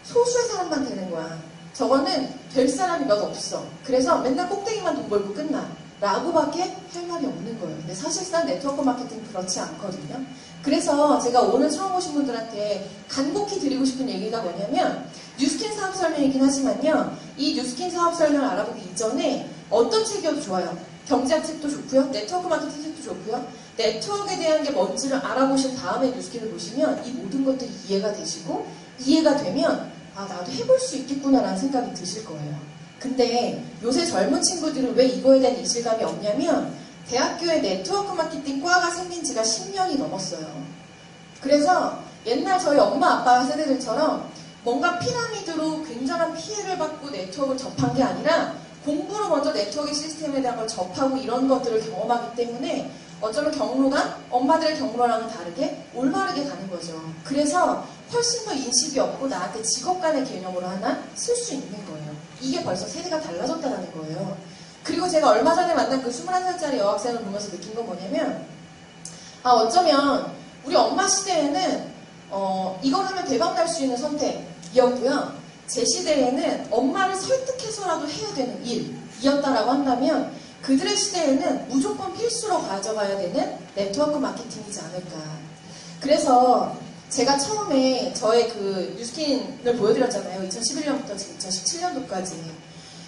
Speaker 1: 소수의 사람만 되는 거야. 저거는 될 사람이 몇 없어. 그래서 맨날 꼭대기만 돈 벌고 끝나. 라고밖에 할 말이 없는 거예요. 근데 사실상 네트워크 마케팅은 그렇지 않거든요. 그래서 제가 오늘 처음 오신 분들한테 간곡히 드리고 싶은 얘기가 뭐냐면, 뉴스킨 사업 설명이긴 하지만요, 이 뉴스킨 사업 설명을 알아보기 이전에 어떤 책이어도 좋아요. 경제학 책도 좋고요, 네트워크 마케팅 책도 좋고요, 네트워크에 대한 게 뭔지를 알아보신 다음에 뉴스킨을 보시면 이 모든 것들이 이해가 되시고, 이해가 되면 아, 나도 해볼 수 있겠구나라는 생각이 드실 거예요. 근데 요새 젊은 친구들은 왜 이거에 대한 이질감이 없냐면, 대학교에 네트워크 마케팅 과가 생긴 지가 10년이 넘었어요. 그래서 옛날 저희 엄마 아빠 세대들처럼 뭔가 피라미드로 굉장한 피해를 받고 네트워크를 접한 게 아니라, 공부로 먼저 네트워크 시스템에 대한 걸 접하고 이런 것들을 경험하기 때문에 어쩌면 경로가 엄마들의 경로랑은 다르게 올바르게 가는 거죠. 그래서 훨씬 더 인식이 없고 나한테 직업 간의 개념으로 하나 쓸 수 있는 거예요. 이게 벌써 세대가 달라졌다는 거예요. 그리고 제가 얼마 전에 만난 그 21살짜리 여학생을 보면서 느낀 건 뭐냐면, 아, 어쩌면 우리 엄마 시대에는 이걸 하면 대박 날 수 있는 선택이었고요. 제 시대에는 엄마를 설득해서라도 해야 되는 일이었다라고 한다면, 그들의 시대에는 무조건 필수로 가져가야 되는 네트워크 마케팅이지 않을까. 그래서 제가 처음에 저의 그 뉴스킨을 보여드렸잖아요. 2011년부터 지금 2017년도까지.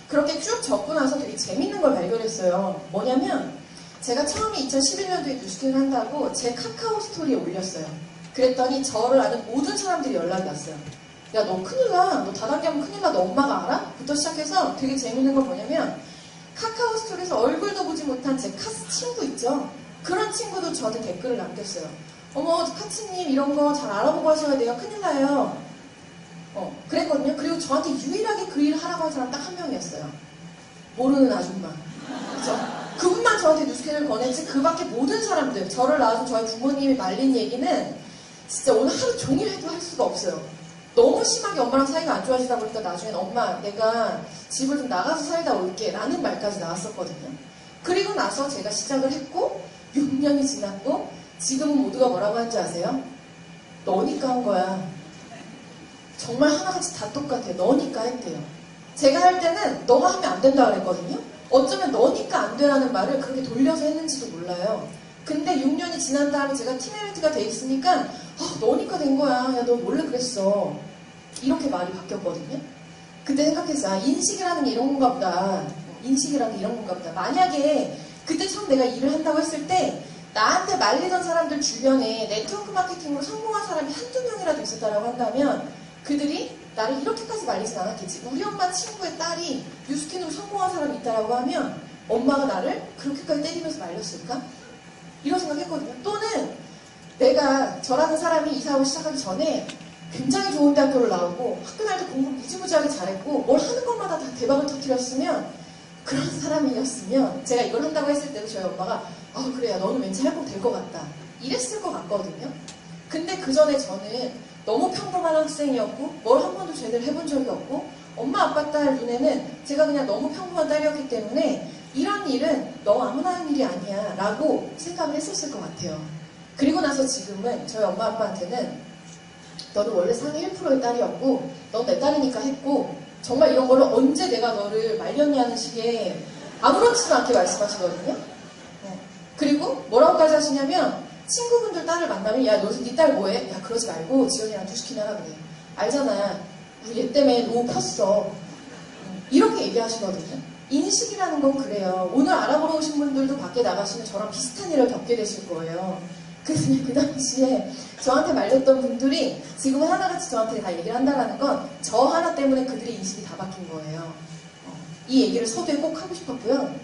Speaker 1: 그렇게 쭉 적고 나서 되게 재밌는 걸 발견했어요. 뭐냐면, 제가 처음에 2011년도에 뉴스킨을 한다고 제 카카오 스토리에 올렸어요. 그랬더니 저를 아는 모든 사람들이 연락이 왔어요. 야, 너 큰일 나. 너 다단계 하면 큰일 나. 너 엄마가 알아? 부터 시작해서 되게 재밌는 건 뭐냐면, 카카오 스토리에서 얼굴도 보지 못한 제 카스 친구 있죠? 그런 친구도 저한테 댓글을 남겼어요. 어머, 카치님 이런 거 잘 알아보고 하셔야 돼요. 큰일 나요. 그랬거든요. 그리고 저한테 유일하게 그 일을 하라고 한 사람 딱 한 명이었어요. 모르는 아줌마. 그죠? 그분만 저한테 뉴스캔을 권했지, 그 밖에 모든 사람들, 저를 낳아서 저희 부모님이 말린 얘기는 진짜 오늘 하루 종일 해도 할 수가 없어요. 너무 심하게 엄마랑 사이가 안 좋아지다 보니까 나중엔 엄마, 내가 집을 좀 나가서 살다 올게 라는 말까지 나왔었거든요. 그리고 나서 제가 시작을 했고 6년이 지났고 지금은 모두가 뭐라고 하는지 아세요? 너니까 한 거야. 정말 하나같이 다 똑같아. 너니까 했대요. 제가 할 때는 너가 하면 안 된다 그랬거든요. 어쩌면 너니까 안 되라는 말을 그렇게 돌려서 했는지도 몰라요. 근데 6년이 지난 다음에 제가 팀 이벤트가 돼 있으니까 너니까 된 거야. 야, 너 원래 그랬어. 이렇게 말이 바뀌었거든요. 그때 생각했어. 아, 인식이라는 게 이런 건가 보다. 인식이라는 게 이런 건가 보다. 만약에 그때 처음 내가 일을 한다고 했을 때 나한테 말리던 사람들 주변에 네트워크 마케팅으로 성공한 사람이 한두 명이라도 있었다라고 한다면 그들이 나를 이렇게까지 말리진 않았겠지. 우리 엄마 친구의 딸이 뉴스킨으로 성공한 사람이 있다라고 하면 엄마가 나를 그렇게까지 때리면서 말렸을까? 이런 생각했거든요. 또는 내가 저라는 사람이 이사하고 시작하기 전에 굉장히 좋은 대학교를 나오고 학교 다닐 때 공부 무지무지하게 잘했고 뭘 하는 것마다 다 대박을 터뜨렸으면, 그런 사람이었으면 제가 이걸 한다고 했을 때도 저희 엄마가 그래야 너는 왠지 회복 될 것 같다 이랬을 것 같거든요. 근데 그 전에 저는 너무 평범한 학생이었고 뭘 한 번도 제대로 해본 적이 없고 엄마 아빠 딸 눈에는 제가 그냥 너무 평범한 딸이었기 때문에 이런 일은 너 아무나 하는 일이 아니야 라고 생각을 했었을 것 같아요. 그리고 나서 지금은 저희 엄마 아빠한테는 너는 원래 상위 1%의 딸이었고 넌 내 딸이니까 했고, 정말 이런 거를 언제 내가 너를 말렸냐는 식의 아무렇지도 않게 말씀하시거든요. 그리고 뭐라고까지 하시냐면, 친구분들 딸을 만나면 야, 너 네 딸 뭐해? 야, 그러지 말고 지연이랑 두시킨 하라 그래. 알잖아, 우리 얘 때문에 노 폈어. 이렇게 얘기하시거든요. 인식이라는 건 그래요. 오늘 알아보러 오신 분들도 밖에 나가시면 저랑 비슷한 일을 겪게 되실 거예요. 그래서 그 당시에 저한테 말렸던 분들이 지금은 하나같이 저한테 다 얘기를 한다는 건 저 하나 때문에 그들의 인식이 다 바뀐 거예요. 이 얘기를 서두에 꼭 하고 싶었고요.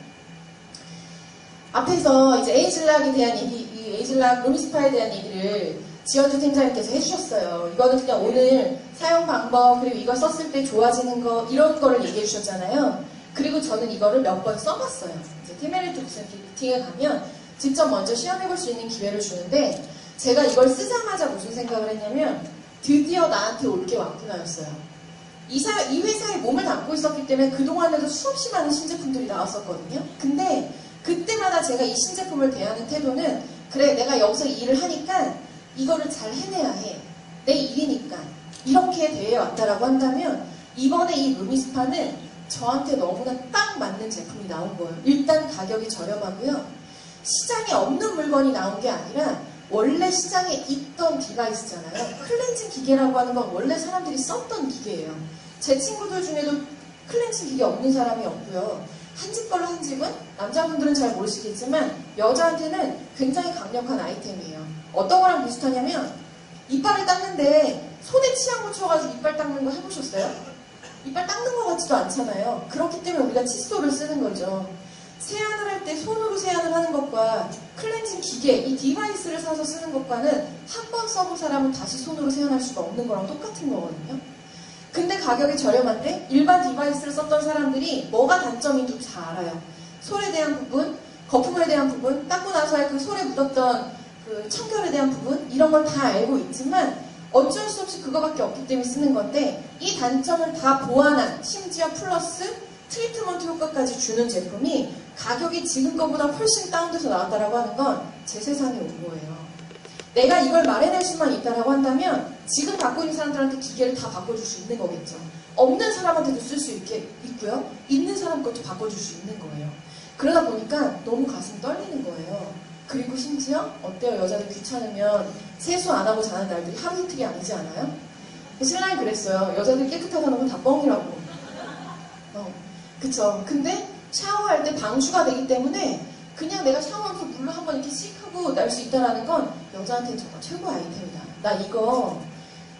Speaker 1: 앞에서 이제 에이즐락에 대한 얘기, 이 에이즐락 루미스파에 대한 얘기를 지연주 팀장님께서 해주셨어요. 이거는 그냥 오늘 사용 방법, 그리고 이걸 썼을 때 좋아지는 거, 이런 거를 얘기해 주셨잖아요. 그리고 저는 이거를 몇 번 써봤어요. 이제 팀메리트 무슨 미팅에 가면 직접 먼저 시험해볼 수 있는 기회를 주는데, 제가 이걸 쓰자마자 무슨 생각을 했냐면 드디어 나한테 올 게 왔구나였어요. 이 회사에 몸을 담고 있었기 때문에 그동안에도 수없이 많은 신제품들이 나왔었거든요. 근데 그때마다 제가 이 신제품을 대하는 태도는 그래 내가 여기서 일을 하니까 이거를 잘 해내야 해. 내 일이니까. 이렇게 대해왔다라고 한다면 이번에 이 루미스파는 저한테 너무나 딱 맞는 제품이 나온 거예요. 일단 가격이 저렴하고요. 시장에 없는 물건이 나온 게 아니라 원래 시장에 있던 디바이스잖아요. 클렌징 기계라고 하는 건 원래 사람들이 썼던 기계예요. 제 친구들 중에도 클렌징 기계 없는 사람이 없고요. 한 집 걸로 한 집은 남자분들은 잘 모르시겠지만 여자한테는 굉장히 강력한 아이템이에요. 어떤 거랑 비슷하냐면 이빨을 닦는데 손에 치약 묻혀가지고 이빨 닦는 거 해보셨어요? 이빨 닦는 것 같지도 않잖아요. 그렇기 때문에 우리가 칫솔을 쓰는 거죠. 세안을 할 때 손으로 세안을 하는 것과 클렌징 기계, 이 디바이스를 사서 쓰는 것과는 한 번 써본 사람은 다시 손으로 세안할 수가 없는 거랑 똑같은 거거든요. 근데 가격이 저렴한데 일반 디바이스를 썼던 사람들이 뭐가 단점인지 다 알아요. 솔에 대한 부분, 거품에 대한 부분, 닦고 나서의 그 솔에 묻었던 그 청결에 대한 부분 이런 걸 다 알고 있지만 어쩔 수 없이 그거밖에 없기 때문에 쓰는 건데 이 단점을 다 보완한 심지어 플러스 트리트먼트 효과까지 주는 제품이 가격이 지금 거보다 훨씬 다운돼서 나왔다라고 하는 건 제 세상에 온 거예요. 내가 이걸 마련할 수만 있다라고 한다면 지금 갖고 있는 사람들한테 기계를 다 바꿔줄 수 있는 거겠죠. 없는 사람한테도 쓸 수 있고요. 있는 사람 것도 바꿔줄 수 있는 거예요. 그러다 보니까 너무 가슴이 떨리는 거예요. 그리고 심지어 어때요? 여자들 귀찮으면 세수 안 하고 자는 날들이 하루 이틀이 아니지 않아요? 신랑이 그랬어요. 여자들 깨끗하다는 건 다 뻥이라고. 그쵸. 근데 샤워할 때 방수가 되기 때문에 그냥 내가 샤워하면서 물로 한번 이렇게 씩 하고 날 수 있다는 건 여자한테는 정말 최고의 아이템이다. 나 이거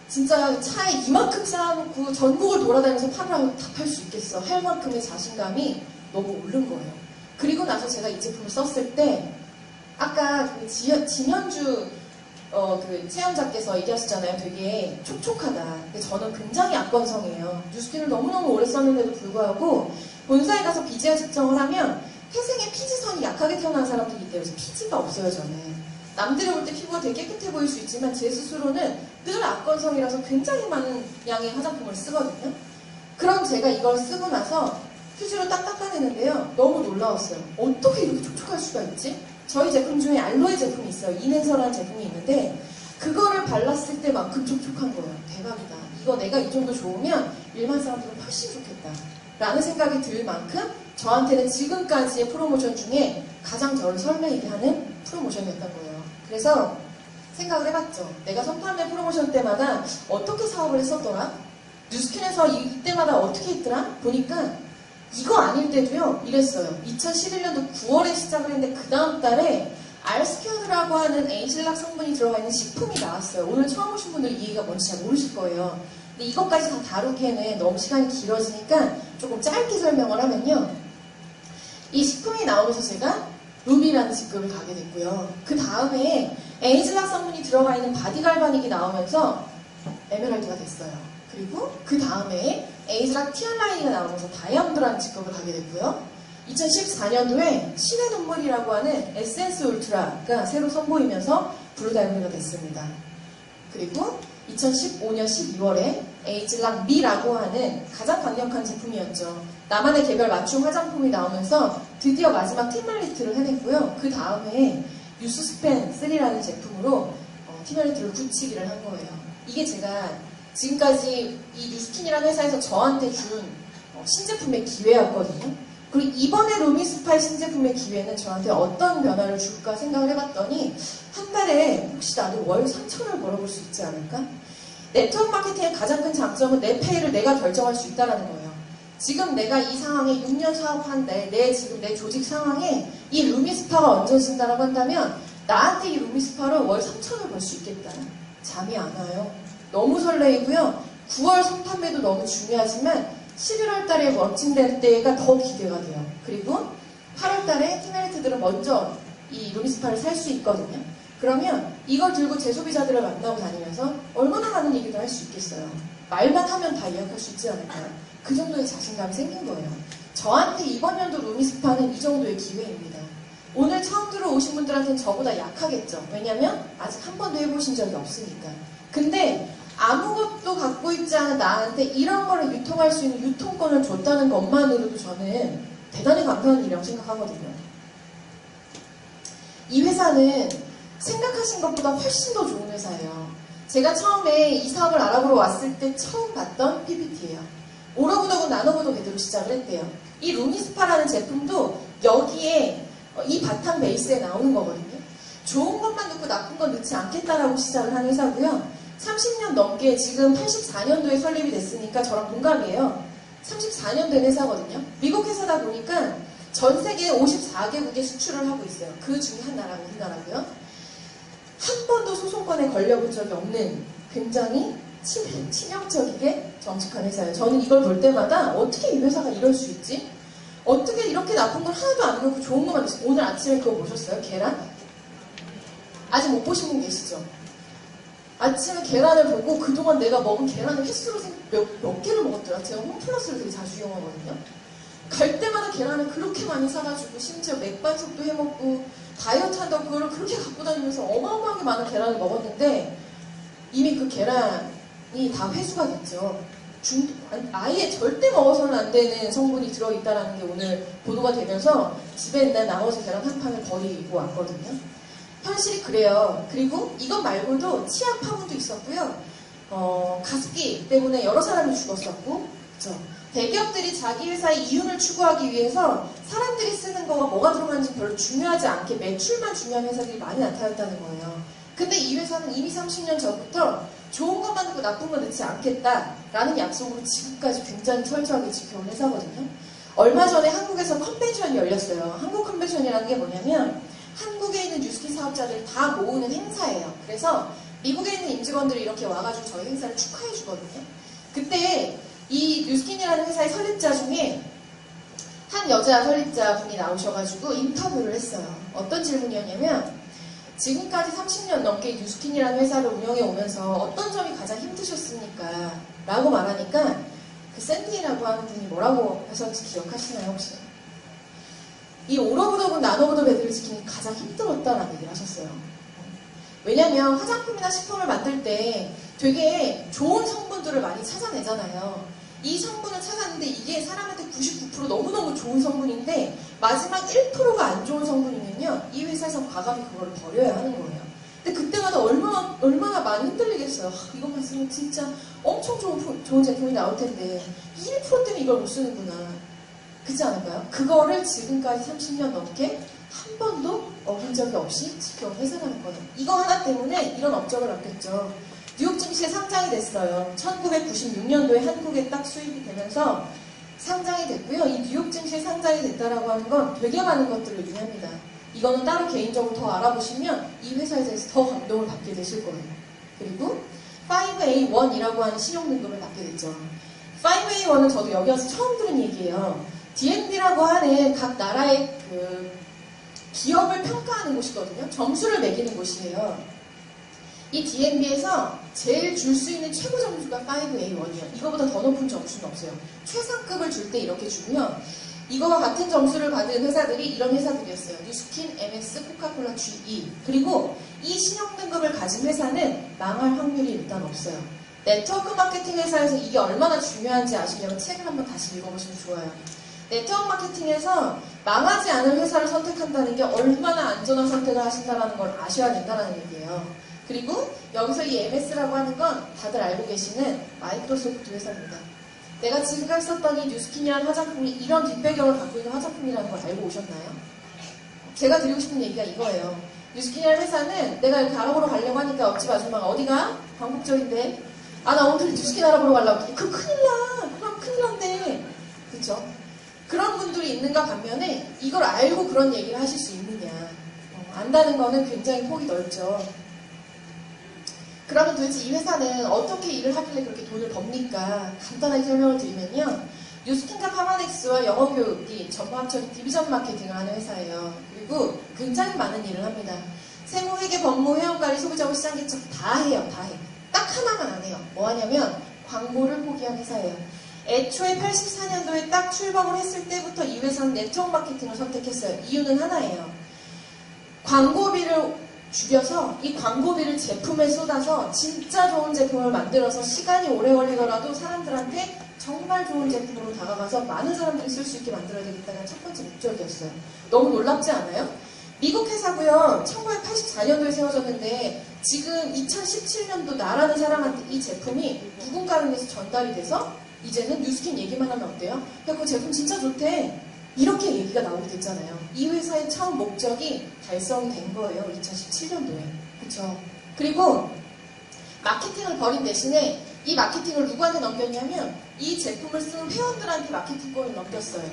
Speaker 1: 진짜 차에 이만큼 쌓아놓고 전국을 돌아다니면서 팔으라고 다 팔 수 있겠어. 할 만큼의 자신감이 너무 오른 거예요. 그리고 나서 제가 이 제품을 썼을 때 아까 그 진현주 그 체험자께서 얘기하셨잖아요. 되게 촉촉하다. 근데 저는 굉장히 악건성이에요. 뉴스킨을 너무너무 오래 썼는데도 불구하고 본사에 가서 비지아 측정을 하면 태생의 피지선이 약하게 태어난 사람들이 있대요. 그래서 피지가 없어요, 저는. 남들이 볼 때 피부가 되게 깨끗해 보일 수 있지만 제 스스로는 늘 악건성이라서 굉장히 많은 양의 화장품을 쓰거든요. 그럼 제가 이걸 쓰고 나서 휴지로 딱 닦아내는데요. 너무 놀라웠어요. 어떻게 이렇게 촉촉할 수가 있지? 저희 제품 중에 알로에 제품이 있어요. 이낸서라는 제품이 있는데 그거를 발랐을 때만큼 촉촉한 거예요. 대박이다. 이거 내가 이 정도 좋으면 일반 사람들은 훨씬 좋겠다. 라는 생각이 들 만큼 저한테는 지금까지의 프로모션 중에 가장 저를 설레게 하는 프로모션이었던 거예요. 그래서 생각을 해봤죠. 내가 선판매 프로모션 때마다 어떻게 사업을 했었더라? 뉴스킨에서 이때마다 어떻게 했더라? 보니까 이거 아닐 때도요 이랬어요. 2011년도 9월에 시작을 했는데 그 다음 달에 알스큐드라고 하는 에이즐락 성분이 들어가 있는 식품이 나왔어요. 오늘 처음 오신 분들 이 얘기가 뭔지 잘 모르실 거예요. 근데 이것까지 다 다루기에는 너무 시간이 길어지니까 조금 짧게 설명을 하면요. 이 식품이 나오면서 제가 루비라는 직급을 가게 됐고요. 그 다음에 에이즐락 성분이 들어가 있는 바디갈바닉이 나오면서 에메랄드가 됐어요. 그리고 그 다음에 에이즐락 티얼라인이 나오면서 다이아몬드라는 직급을 가게 됐고요. 2014년도에 신의 눈물이라고 하는 에센스 울트라가 새로 선보이면서 블루 다이아몬드가 됐습니다. 그리고 2015년 12월에 에이즐락 미라고 하는 가장 강력한 제품이었죠. 나만의 개별 맞춤 화장품이 나오면서 드디어 마지막 팀멜리트를 해냈고요. 그 다음에 뉴스스펜 3라는 제품으로 팀멜리트를 굳히기를 한 거예요. 이게 제가 지금까지 이 뉴스킨이라는 회사에서 저한테 준 신제품의 기회였거든요. 그리고 이번에 루미스파의 신제품의 기회는 저한테 어떤 변화를 줄까 생각을 해봤더니 한 달에 혹시 나도 월 3,000원을 벌어볼 수 있지 않을까? 네트워크 마케팅의 가장 큰 장점은 내 페이를 내가 결정할 수 있다는 거예요. 지금 내가 이 상황에 6년 사업한데 지금 내 조직 상황에 이 루미스파가 얹어진다고 한다면 나한테 이 루미스파로 월 3,000원을 벌 수 있겠다. 잠이 안 와요. 너무 설레이고요. 9월 선판매도 너무 중요하지만 11월 달에 런칭될 때가 더 기대가 돼요. 그리고 8월 달에 티멜리트들은 먼저 이 루미스파를 살 수 있거든요. 그러면 이걸 들고 재소비자들을 만나고 다니면서 얼마나 많은 얘기를 할 수 있겠어요. 말만 하면 다 예약할 수 있지 않을까요? 그 정도의 자신감이 생긴 거예요. 저한테 이번 연도 루미스파는 이 정도의 기회입니다. 오늘 처음 들어오신 분들한테는 저보다 약하겠죠. 왜냐면 아직 한 번도 해보신 적이 없으니까. 근데 아무것도 갖고 있지 않은 나한테 이런 거를 유통할 수 있는 유통권을 줬다는 것만으로도 저는 대단히 감사한 일이라고 생각하거든요. 이 회사는 생각하신 것보다 훨씬 더 좋은 회사예요. 제가 처음에 이 사업을 알아보러 왔을 때 처음 봤던 PPT예요. 오러브더고 나노보도 제대로 시작을 했대요. 이 루미스파라는 제품도 여기에 이 바탕 베이스에 나오는 거거든요. 좋은 것만 넣고 나쁜 건 넣지 않겠다라고 시작을 한 회사고요. 30년 넘게 지금 84년도에 설립이 됐으니까 저랑 동갑이에요. 34년 된 회사거든요. 미국 회사다 보니까 전 세계 54개국에 수출을 하고 있어요. 그 중에 한 나라가 우리나라고요. 한 번도 소송권에 걸려본 적이 없는 굉장히 치명적이게 정직한 회사예요. 저는 이걸 볼 때마다 어떻게 이 회사가 이럴 수 있지? 어떻게 이렇게 나쁜 걸 하나도 안 넣고 좋은 것만 있어? 오늘 아침에 그거 보셨어요? 계란? 아직 못 보신 분 계시죠? 아침에 계란을 보고 그동안 내가 먹은 계란의 횟수로 몇 개를 먹었더라. 제가 홈플러스를 되게 자주 이용하거든요. 갈 때마다 계란을 그렇게 많이 사가지고 심지어 맥반석도 해먹고 다이어트 한다고 그거를 그렇게 갖고 다니면서 어마어마하게 많은 계란을 먹었는데 이미 그 계란이 다 회수가 됐죠. 아예 절대 먹어서는 안 되는 성분이 들어있다는 게 오늘 보도가 되면서 집에 있는 나머지 계란 한 판을 버리고 왔거든요. 현실이 그래요. 그리고 이것 말고도 치안 파문도 있었고요. 가습기 때문에 여러 사람이 죽었었고, 그렇죠? 대기업들이 자기 회사의 이윤을 추구하기 위해서 사람들이 쓰는 거가 뭐가 들어가는지 별로 중요하지 않게 매출만 중요한 회사들이 많이 나타났다는 거예요. 근데 이 회사는 이미 30년 전부터 좋은 것만 넣고 나쁜 거 넣지 않겠다라는 약속으로 지금까지 굉장히 철저하게 지켜온 회사거든요. 얼마 전에 한국에서 컨벤션이 열렸어요. 한국 컨벤션이라는 게 뭐냐면 한국에 있는 뉴스킨 사업자들을 다 모으는 행사예요. 그래서 미국에 있는 임직원들이 이렇게 와가지고 저희 행사를 축하해 주거든요. 그때 이 뉴스킨이라는 회사의 설립자 중에 한 여자 설립자 분이 나오셔가지고 인터뷰를 했어요. 어떤 질문이었냐면 지금까지 30년 넘게 뉴스킨이라는 회사를 운영해 오면서 어떤 점이 가장 힘드셨습니까? 라고 말하니까 그 샌디라고 하는 분이 뭐라고 하셨는지 기억하시나요 혹시? 이 오러브더군 나노보도 배들을 지키는 게 가장 힘들었다라는 얘기를 하셨어요. 왜냐면 화장품이나 식품을 만들 때 되게 좋은 성분들을 많이 찾아내잖아요. 이 성분을 찾았는데 이게 사람한테 99% 너무너무 좋은 성분인데 마지막 1%가 안 좋은 성분이면요. 이 회사에서 과감히 그거를 버려야 하는 거예요. 근데 그때마다 얼마나 많이 흔들리겠어요. 이것만 쓰면 진짜 엄청 좋은 제품이 나올 텐데 1% 때문에 이걸 못 쓰는구나. 그렇지 않을까요? 그거를 지금까지 30년 넘게 한 번도 어긴 적이 없이 지켜온 회사라는 거예요. 이거 하나 때문에 이런 업적을 남겼죠. 뉴욕 증시에 상장이 됐어요. 1996년도에 한국에 딱 수입이 되면서 상장이 됐고요. 이 뉴욕 증시에 상장이 됐다라고 하는 건 되게 많은 것들을 의미합니다. 이거는 따로 개인적으로 더 알아보시면 이 회사에 대해서 더 감동을 받게 되실 거예요. 그리고 5A1이라고 하는 신용등급을 받게 됐죠. 5A1은 저도 여기 와서 처음 들은 얘기예요. DMB라고 하는 각 나라의 그 기업을 평가하는 곳이거든요. 점수를 매기는 곳이에요. 이 DMB에서 제일 줄 수 있는 최고 점수가 5A1이에요. 이거보다 더 높은 점수는 없어요. 최상급을 줄 때 이렇게 주고요. 이거와 같은 점수를 받은 회사들이 이런 회사들이었어요. 뉴스킨, MS, 코카콜라, GE. 그리고 이 신용등급을 가진 회사는 망할 확률이 일단 없어요. 네트워크 마케팅 회사에서 이게 얼마나 중요한지 아시려면 책을 한번 다시 읽어보시면 좋아요. 네트워크 마케팅에서 망하지 않은 회사를 선택한다는 게 얼마나 안전한 선택을 하신다는 걸 아셔야 된다는 얘기예요. 그리고 여기서 이 MS라고 하는 건 다들 알고 계시는 마이크로소프트 회사입니다. 내가 지금까지 썼던 이 뉴스킨이라는 화장품이 이런 뒷배경을 갖고 있는 화장품이라는 걸 알고 오셨나요? 제가 드리고 싶은 얘기가 이거예요. 뉴스킨이라는 회사는 내가 이렇게 알아보러 가려고 하니까 옆집 아줌마가 어디가? 광복절인데 아 나 오늘 뉴스킨 알아보러 가려고. 그 큰일 나. 그럼 큰일 난대. 그쵸? 그런 분들이 있는가 반면에 이걸 알고 그런 얘기를 하실 수 있느냐. 안다는 거는 굉장히 폭이 넓죠. 그러면 도대체 이 회사는 어떻게 일을 하길래 그렇게 돈을 법니까? 간단하게 설명을 드리면요. 뉴스킨과 파마넥스와 영어교육이 전부 합쳐진 디비전 마케팅을 하는 회사예요. 그리고 굉장히 많은 일을 합니다. 세무, 회계, 법무, 회원관리, 소비자보, 시장 개척 다 해요. 다 해. 딱 하나만 안 해요. 뭐 하냐면 광고를 포기한 회사예요. 애초에 84년도에 딱 출범을 했을 때부터 이 회사는 네트워크 마케팅을 선택했어요. 이유는 하나예요. 광고비를 죽여서 이 광고비를 제품에 쏟아서 진짜 좋은 제품을 만들어서 시간이 오래 걸리더라도 사람들한테 정말 좋은 제품으로 다가가서 많은 사람들이 쓸 수 있게 만들어야 되겠다는 첫 번째 목적이었어요. 너무 놀랍지 않아요? 미국 회사고요. 1984년도에 세워졌는데 지금 2017년도 나라는 사람한테 이 제품이 누군가에게서 전달이 돼서 이제는 뉴스킨 얘기만 하면 어때요? 야, 그 제품 진짜 좋대. 이렇게 얘기가 나오게 됐잖아요. 이 회사의 처음 목적이 달성이 된 거예요. 2017년도에. 그쵸? 그리고 마케팅을 벌인 대신에 이 마케팅을 누구한테 넘겼냐면 이 제품을 쓰는 회원들한테 마케팅권을 넘겼어요.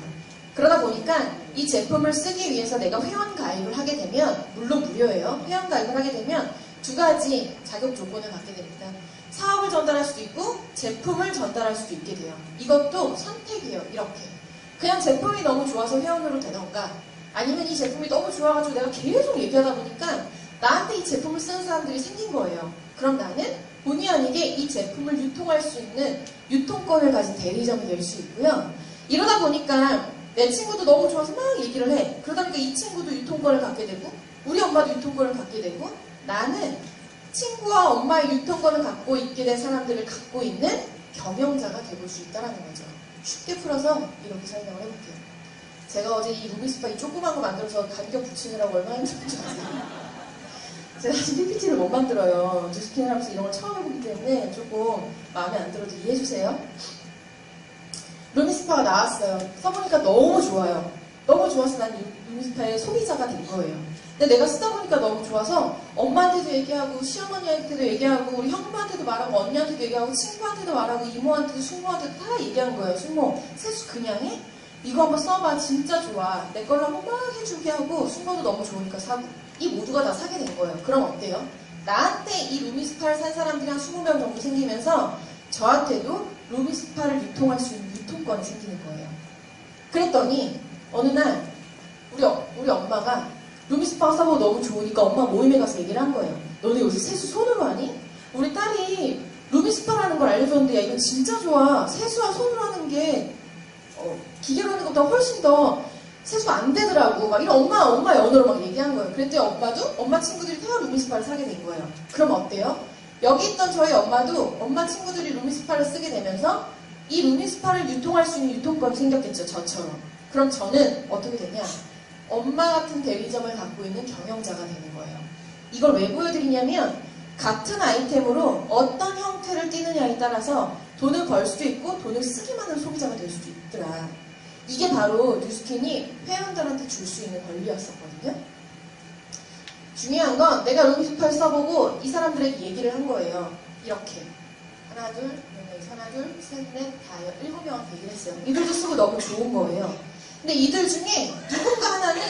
Speaker 1: 그러다 보니까 이 제품을 쓰기 위해서 내가 회원 가입을 하게 되면, 물론 무료예요. 회원 가입을 하게 되면 두 가지 자격 조건을 갖게 됩니다. 사업을 전달할 수도 있고 제품을 전달할 수도 있게 돼요. 이것도 선택이에요. 이렇게. 그냥 제품이 너무 좋아서 회원으로 되던가, 아니면 이 제품이 너무 좋아가지고 내가 계속 얘기하다 보니까 나한테 이 제품을 쓰는 사람들이 생긴 거예요. 그럼 나는 본의 아니게 이 제품을 유통할 수 있는 유통권을 가진 대리점이 될 수 있고요. 이러다 보니까 내 친구도 너무 좋아서 막 얘기를 해. 그러다 보니까 이 친구도 유통권을 갖게 되고 우리 엄마도 유통권을 갖게 되고, 나는 친구와 엄마의 유통권을 갖고 있게 된 사람들을 갖고 있는 경영자가 되볼 수 있다는 거죠. 쉽게 풀어서 이렇게 설명을 해볼게요. 제가 어제 이 루비스파 이 조그만 거 만들어서 간격 붙이느라고 얼마나 힘들었는지 아세요? 제가 사실 PPT를 못 만들어요. 뉴스킨 하면서 이런 걸 처음 해보기 때문에 조금 마음에 안 들어도 이해해주세요. 루미스파가 나왔어요. 써보니까 너무 좋아요. 너무 좋아서 난 루미스파의 소비자가 된 거예요. 근데 내가 쓰다 보니까 너무 좋아서 엄마한테도 얘기하고 시어머니한테도 얘기하고 우리 형부한테도 말하고 언니한테도 얘기하고 친구한테도 말하고 이모한테도 숙모한테도 다 얘기한 거예요. 숙모, 세수 그냥 해? 이거 한번 써봐. 진짜 좋아. 내 걸로 한번 막 해주게 하고 숙모도 너무 좋으니까 사고. 이 모두가 다 사게 된 거예요. 그럼 어때요? 나한테 이 루미스파를 산 사람들이 한 20명 정도 생기면서 저한테도 루미스파를 유통할 수 있는 유통권이 생기는 거예요. 그랬더니 어느 날 우리 엄마가 루미스파가 써보고 너무 좋으니까 엄마 모임에 가서 얘기를 한 거예요. 너네 요새 세수 손으로 하니? 우리 딸이 루미스파라는 걸 알려줬는데 야 이거 진짜 좋아. 세수와 손으로 하는 게 기계로 하는 것보다 훨씬 더 세수 안 되더라고. 막 이런 엄마의 언어로 막 얘기한 거예요. 그랬더니 엄마 친구들이 다 루미스파를 사게 된 거예요. 그럼 어때요? 여기 있던 저희 엄마도 엄마 친구들이 루미스파를 쓰게 되면서 이 루미스파를 유통할 수 있는 유통권이 생겼겠죠. 저처럼. 그럼 저는 어떻게 되냐? 엄마 같은 대리점을 갖고 있는 경영자가 되는 거예요. 이걸 왜 보여드리냐면 같은 아이템으로 어떤 형태를 띠느냐에 따라서 돈을 벌 수도 있고 돈을 쓰기만 하는 소비자가 될 수도 있더라. 이게 바로 뉴스킨이 회원들한테 줄 수 있는 권리였었거든요. 중요한 건 내가 루미스파를 써보고 이 사람들에게 얘기를 한 거예요. 이렇게 하나 둘 셋 넷 다 7명한테 얘기를 했어요. 이들도 쓰고 너무 좋은 거예요. 근데 이들 중에 누군가 하나는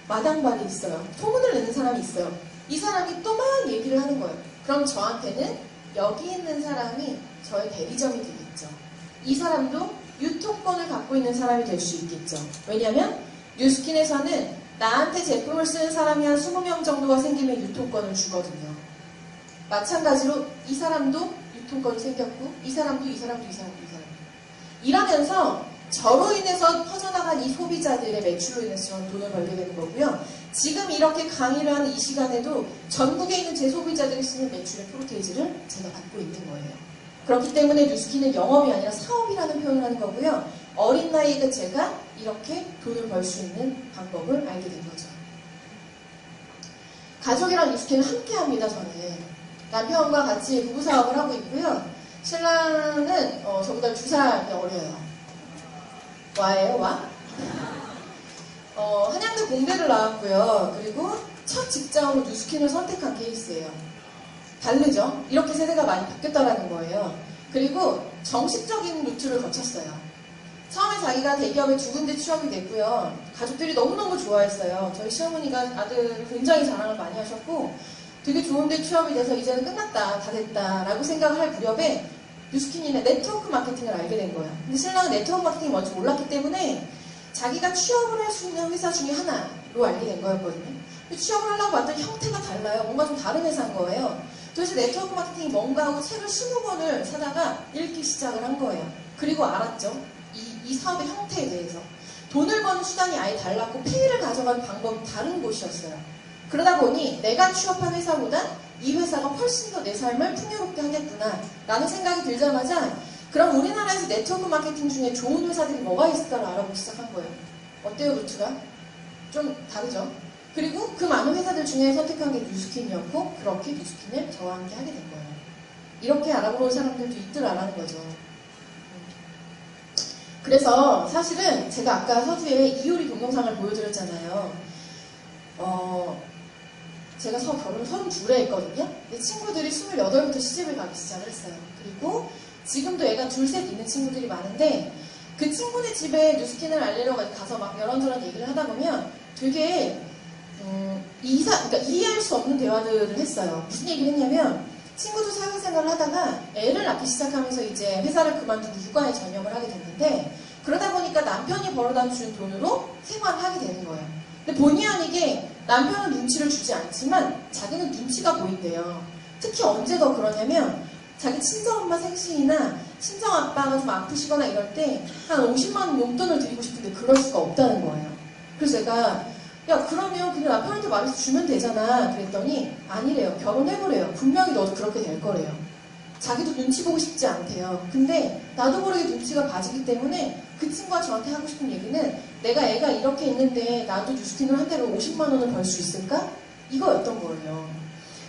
Speaker 1: 마당발이 있어요. 소문을 내는 사람이 있어요. 이 사람이 또 막 얘기를 하는 거예요. 그럼 저한테는 여기 있는 사람이 저의 대리점이 되겠죠. 이 사람도 유통권을 갖고 있는 사람이 될 수 있겠죠. 왜냐하면 뉴스킨에서는 나한테 제품을 쓰는 사람이 한 20명 정도가 생기면 유통권을 주거든요. 마찬가지로 이 사람도 유통권이 생겼고 이 사람도 이러면서 저로 인해서 퍼져나간 이 소비자들의 매출로 인해서 저는 돈을 벌게 되는 거고요. 지금 이렇게 강의를 하는 이 시간에도 전국에 있는 제 소비자들이 쓰는 매출의 프로테이지를 제가 받고 있는 거예요. 그렇기 때문에 뉴스킨은 영업이 아니라 사업이라는 표현을 하는 거고요. 어린 나이에 제가 이렇게 돈을 벌 수 있는 방법을 알게 된 거죠. 가족이랑 뉴스킨은 함께 합니다, 저는. 남편과 같이 부부사업을 하고 있고요. 신랑은 저보다 2살 어려요. 와예요, 와? 한양대 공대를 나왔고요. 그리고 첫 직장으로 뉴스킨을 선택한 케이스예요. 다르죠? 이렇게 세대가 많이 바뀌었다는 거예요. 그리고 정식적인 루트를 거쳤어요. 처음에 자기가 대기업에 2군데 취업이 됐고요. 가족들이 너무너무 좋아했어요. 저희 시어머니가 아들을 굉장히 자랑을 많이 하셨고 되게 좋은데 취업이 돼서 이제는 끝났다, 다 됐다 라고 생각을 할 무렵에 뉴스킨이나 네트워크 마케팅을 알게 된 거예요. 근데 신랑은 네트워크 마케팅이 뭔지 몰랐기 때문에 자기가 취업을 할 수 있는 회사 중에 하나로 알게 된 거였거든요. 근데 취업을 하려고 봤더니 형태가 달라요. 뭔가 좀 다른 회사인 거예요. 도대체 네트워크 마케팅이 뭔가 하고 책을 20권을 사다가 읽기 시작을 한 거예요. 그리고 알았죠. 이 사업의 형태에 대해서. 돈을 버는 수단이 아예 달랐고 페이를 가져가는 방법이 다른 곳이었어요. 그러다 보니 내가 취업한 회사보다 이 회사가 훨씬 더 내 삶을 풍요롭게 하겠구나 라는 생각이 들자마자 그럼 우리나라에서 네트워크 마케팅 중에 좋은 회사들이 뭐가 있을까를 알아보기 시작한 거예요. 어때요, 루트가? 좀 다르죠? 그리고 그 많은 회사들 중에 선택한 게 뉴스킨이었고 그렇게 뉴스킨을 저와 함께 하게 된 거예요. 이렇게 알아보는 사람들도 있더라라는 거죠. 그래서 사실은 제가 아까 서두에 이효리 동영상을 보여드렸잖아요. 제가 결혼 32에 했거든요. 내 친구들이 28부터 시집을 가기 시작을 했어요. 그리고 지금도 애가 둘셋 있는 친구들이 많은데 그 친구네 집에 뉴스킨을 알리러 가서 막 이런저런 얘기를 하다 보면 되게 그러니까 이해할 수 없는 대화들을 했어요. 무슨 얘기를 했냐면 친구도 사회생활을 하다가 애를 낳기 시작하면서 이제 회사를 그만두고 육아에 전념을 하게 됐는데 그러다 보니까 남편이 벌어다 준 돈으로 생활을 하게 되는 거예요. 근데 본의 아니게 남편은 눈치를 주지 않지만 자기는 눈치가 보인대요. 특히 언제 더 그러냐면 자기 친정엄마 생신이나 친정아빠가 좀 아프시거나 이럴 때 한 50만 원 용돈을 드리고 싶은데 그럴 수가 없다는 거예요. 그래서 제가 야 그러면 그냥 남편한테 말해서 주면 되잖아 그랬더니 아니래요. 결혼해보래요. 분명히 너도 그렇게 될 거래요. 자기도 눈치 보고 싶지 않대요. 근데 나도 모르게 눈치가 봐지기 때문에 그 친구가 저한테 하고 싶은 얘기는 내가 애가 이렇게 있는데 나도 뉴스킨을 한 달에 50만 원을 벌 수 있을까? 이거였던 거예요.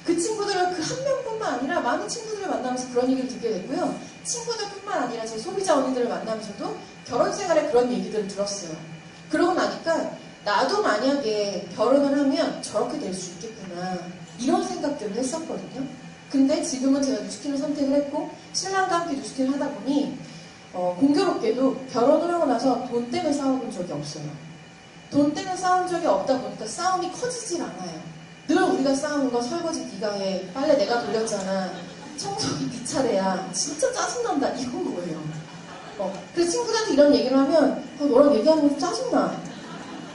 Speaker 1: 그 친구들은 그 한 명뿐만 아니라 많은 친구들을 만나면서 그런 얘기를 듣게 됐고요. 친구들뿐만 아니라 제 소비자 언니들을 만나면서도 결혼 생활에 그런 얘기들을 들었어요. 그러고 나니까 나도 만약에 결혼을 하면 저렇게 될 수 있겠구나 이런 생각들을 했었거든요. 근데 지금은 제가 뉴스킨을 선택을 했고 신랑과 함께 뉴스킨을 하다 보니 공교롭게도 결혼을 하고 나서 돈 때문에 싸워본 적이 없어요. 돈 때문에 싸운 적이 없다 보니까 싸움이 커지질 않아요. 늘 우리가 싸우는 거 설거지 네가 해, 빨래 내가 돌렸잖아, 청소기 네 차례야, 진짜 짜증난다 이건 거예요. 그래서 친구들한테 이런 얘기를 하면 너랑 얘기하는 거 짜증나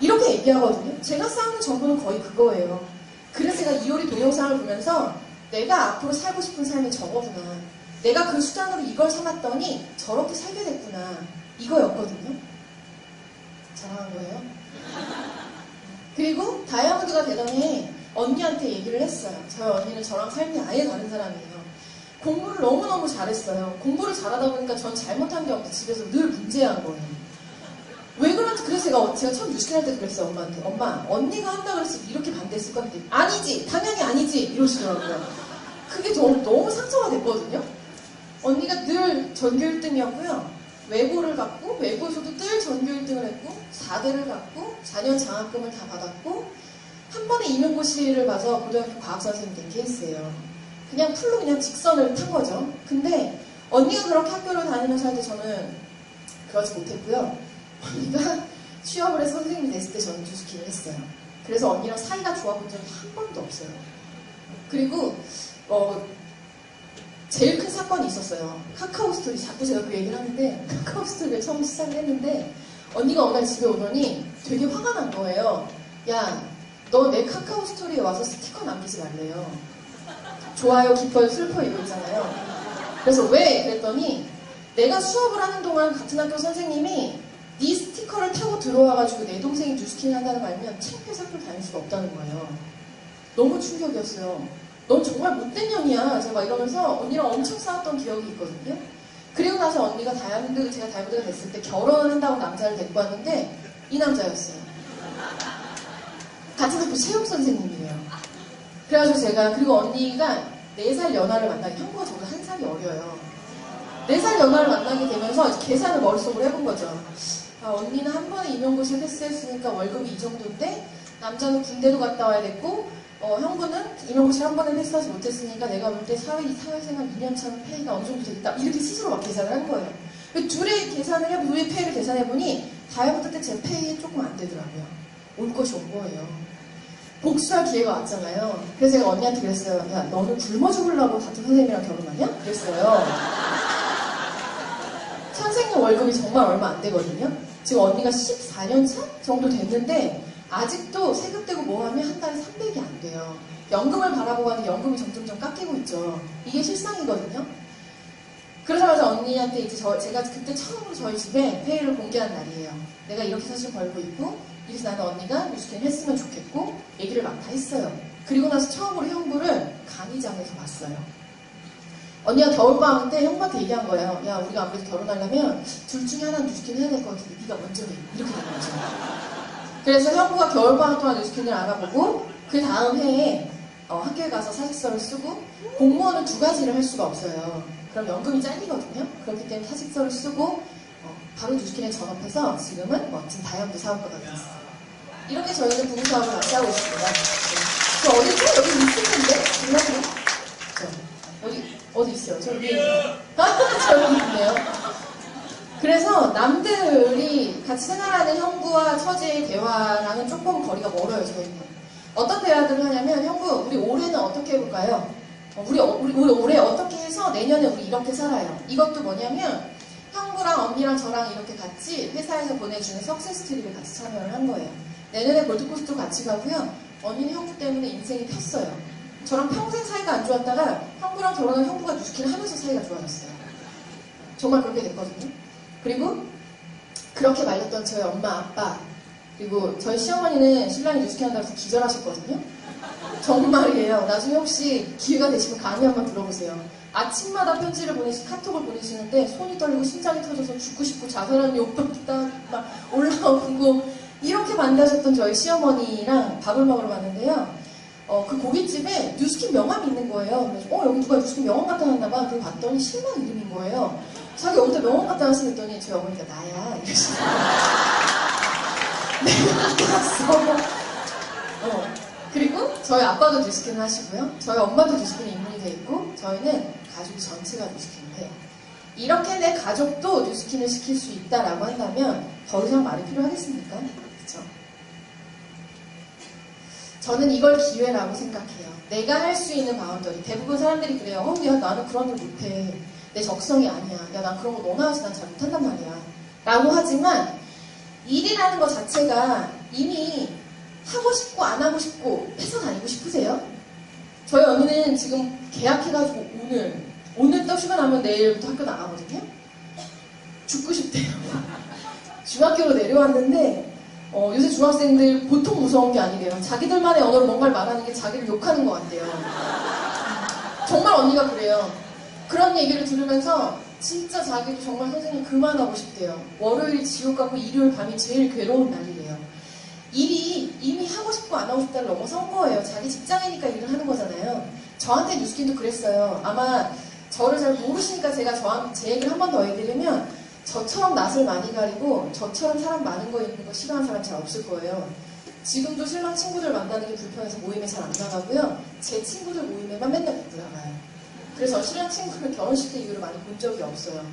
Speaker 1: 이렇게 얘기하거든요. 제가 싸우는 전부는 거의 그거예요. 그래서 제가 이효리 동영상을 보면서 내가 앞으로 살고 싶은 삶이 저거구나, 내가 그 수단으로 이걸 삼았더니 저렇게 살게 됐구나 이거였거든요. 잘하는 거예요. 그리고 다이아몬드가 되더니 언니한테 얘기를 했어요. 저희 언니는 저랑 삶이 아예 다른 사람이에요. 공부를 너무너무 잘했어요. 공부를 잘하다 보니까 전 잘못한 게 없고 집에서 늘 문제한 거예요. 왜 그런지. 그래서 제가 처음 뉴스킨 할 때 그랬어요. 엄마한테. 엄마, 언니가 한다고 그래서 이렇게 반대했을 건데 아니지, 당연히 아니지 이러시더라고요. 그게 너무 상처가 됐거든요. 언니가 늘 전교 1등이었고요. 외고를 갔고 외고에서도 늘 전교 1등을 했고 4대를 갔고 4년 장학금을 다 받았고 한 번에 임용고시를 봐서 고등학교 과학선생님 된 케이스예요. 그냥 풀로 그냥 직선을 탄 거죠. 근데 언니가 그렇게 학교를 다니면서 할 때 저는 그러지 못했고요. 언니가 취업을 해서 선생님이 됐을 때 저는 뉴스킨을 했어요. 그래서 언니랑 사이가 좋아본 적이 한 번도 없어요. 그리고 제일 큰 사건이 있었어요. 카카오스토리. 자꾸 제가 그 얘기를 하는데 카카오스토리를 처음 시작을 했는데 언니가 어느 날 집에 오더니 되게 화가 난 거예요. 야, 너 내 카카오스토리에 와서 스티커 남기지 말래요. 좋아요, 기뻐요, 슬퍼요 이거 있잖아요. 그래서 왜? 그랬더니 내가 수업을 하는 동안 같은 학교 선생님이 네 스티커를 타고 들어와가지고 내 동생이 뉴스킨 한다는 거 알면 창피해서 학교를 다닐 수가 없다는 거예요. 너무 충격이었어요. 넌 정말 못된 년이야. 제가 막 이러면서 언니랑 엄청 싸웠던 기억이 있거든요. 그리고 나서 언니가 제가 다이아몬드가 됐을 때 결혼을 한다고 남자를 데리고 왔는데 이 남자였어요. 같은 학교 체육 선생님이에요. 그래가지고 제가, 그리고 언니가 4살 연하를 만나게, 형부가 저보다 1살이 어려요. 4살 연하를 만나게 되면서 이제 계산을 머릿속으로 해본 거죠. 아, 언니는 한 번에 임용고시를 패스했으니까 월급이 이 정도인데 남자는 군대도 갔다 와야 됐고 형부는 임용고시를 한 번에 패스하지 못했으니까 내가 볼 때 사회생활 2년 차는 페이가 어느 정도 되겠다 이렇게 스스로 막 계산을 한 거예요. 둘의 계산을 해보고 둘의 페이를 계산해보니 다이아몬드 때 제 페이에 조금 안 되더라고요. 올 것이 온 거예요. 복수할 기회가 왔잖아요. 그래서 제가 언니한테 그랬어요. 야, 너는 굶어 죽으려고 같은 선생님이랑 결혼하냐? 그랬어요. 선생님 월급이 정말 얼마 안 되거든요. 지금 언니가 14년 차 정도 됐는데 아직도 세금 떼고 뭐 하면 한 달에 300이 안 돼요. 연금을 바라보고 하는데 연금이 점점점 깎이고 있죠. 이게 실상이거든요. 그러자마자 언니한테 이제 제가 그때 처음으로 저희 집에 페이를 공개한 날이에요. 내가 이렇게 사실 벌고 있고 그래서 나는 언니가 뉴스캔을 했으면 좋겠고 얘기를 막 다 했어요. 그리고 나서 처음으로 형부를 강의장에서 봤어요. 언니가 겨울방학 때 형부한테 얘기한 거예요. 야, 우리가 아무래도 결혼하려면 둘 중에 하나는 뉴스캔을 해야 될 것 같은데 네가 먼저 해. 이렇게 된 거죠. 그래서 형부가 겨울방학 동안 뉴스캔을 알아보고 그 다음 해에 학교에 가서 사직서를 쓰고 공무원은 두 가지를 할 수가 없어요. 그럼 연금이 잘리거든요. 그렇기 때문에 사직서를 쓰고 바로 뉴스캔에 전업해서 지금은 멋진 다이아몬드 사업가가 되었어요. 이렇게 저희는 부부 사업을 같이 하고 있습니다. 저 어디 있죠? 여기 있을 텐데? 정말요? 어디 있어요? 저기 저기 있네요. 그래서 남들이 같이 생활하는 형부와 처제의 대화랑은 조금 거리가 멀어요. 저희는 어떤 대화들을 하냐면 형부 우리 올해는 어떻게 해볼까요? 우리 올해 어떻게 해서 내년에 우리 이렇게 살아요. 이것도 뭐냐면 형부랑 언니랑 저랑 이렇게 같이 회사에서 보내주는 석세스 트립에 같이 참여를 한 거예요. 내년에 골드코스트 같이 가고요. 언니는 형부 때문에 인생이 폈어요. 저랑 평생 사이가 안 좋았다가 형부랑 결혼한 형부가 뉴스캔을 하면서 사이가 좋아졌어요. 정말 그렇게 됐거든요. 그리고 그렇게 말렸던 저희 엄마, 아빠 그리고 저희 시어머니는 신랑이 뉴스캔 한다고 해서 기절하셨거든요. 정말이에요. 나중에 혹시 기회가 되시면 강의 한번 들어보세요. 아침마다 편지를 카톡을 보내시는데 손이 떨리고 심장이 터져서 죽고 싶고 자살하는 욕밖에 막 올라오고 이렇게 반대하셨던 저희 시어머니랑 밥을 먹으러 갔는데요. 그 고깃집에 뉴스킨 명함이 있는 거예요. 그래서 여기 누가 뉴스킨 명함 갖다 놨나봐. 그걸 봤더니 신랑 이름인 거예요. 자기 여기다 명함 갖다 놨으니 했더니 저희 어머니가 나야 이러시더라고요. 내가 갖다 놨어. 그리고 저희 아빠도 뉴스킨을 하시고요. 저희 엄마도 뉴스킨에 입문이 돼 있고 저희는 가족 전체가 뉴스킨을 해요. 이렇게 내 가족도 뉴스킨을 시킬 수 있다라고 한다면 더 이상 말이 필요하겠습니까? 그렇죠? 저는 이걸 기회라고 생각해요. 내가 할 수 있는 바운더리. 대부분 사람들이 그래요. 야, 나는 그런 일 못해. 내 적성이 아니야. 야, 난 그런 거 너나 하지 난 잘 못한단 말이야. 라고 하지만 일이라는 것 자체가 이미 하고 싶고 안 하고 싶고 회사 다니고 싶으세요? 저희 언니는 지금 계약해가지고 오늘 또 휴가 나면 내일부터 학교 나가거든요. 죽고 싶대요. 중학교로 내려왔는데 요새 중학생들 보통 무서운 게 아니래요. 자기들만의 언어로 뭔가를 말하는 게 자기를 욕하는 것 같대요. 정말 언니가 그래요. 그런 얘기를 들으면서 진짜 자기도 정말 선생님 그만하고 싶대요. 월요일 지옥 가고 일요일 밤이 제일 괴로운 날이래요. 일이 이미 하고 싶고 안 하고 싶다를 넘어선 거예요. 자기 직장이니까 일을 하는 거잖아요. 저한테 뉴스킨도 그랬어요. 아마 저를 잘 모르시니까 제가 제 얘기를 한 번 더 해드리면 저처럼 낯을 많이 가리고 저처럼 사람 많은 거 있는 거 싫어하는 사람 잘 없을 거예요. 지금도 신랑 친구들 만나는 게 불편해서 모임에 잘 안 나가고요. 제 친구들 모임에만 맨날 못 나가요. 그래서 신랑 친구를 결혼식 때 이후로 많이 본 적이 없어요.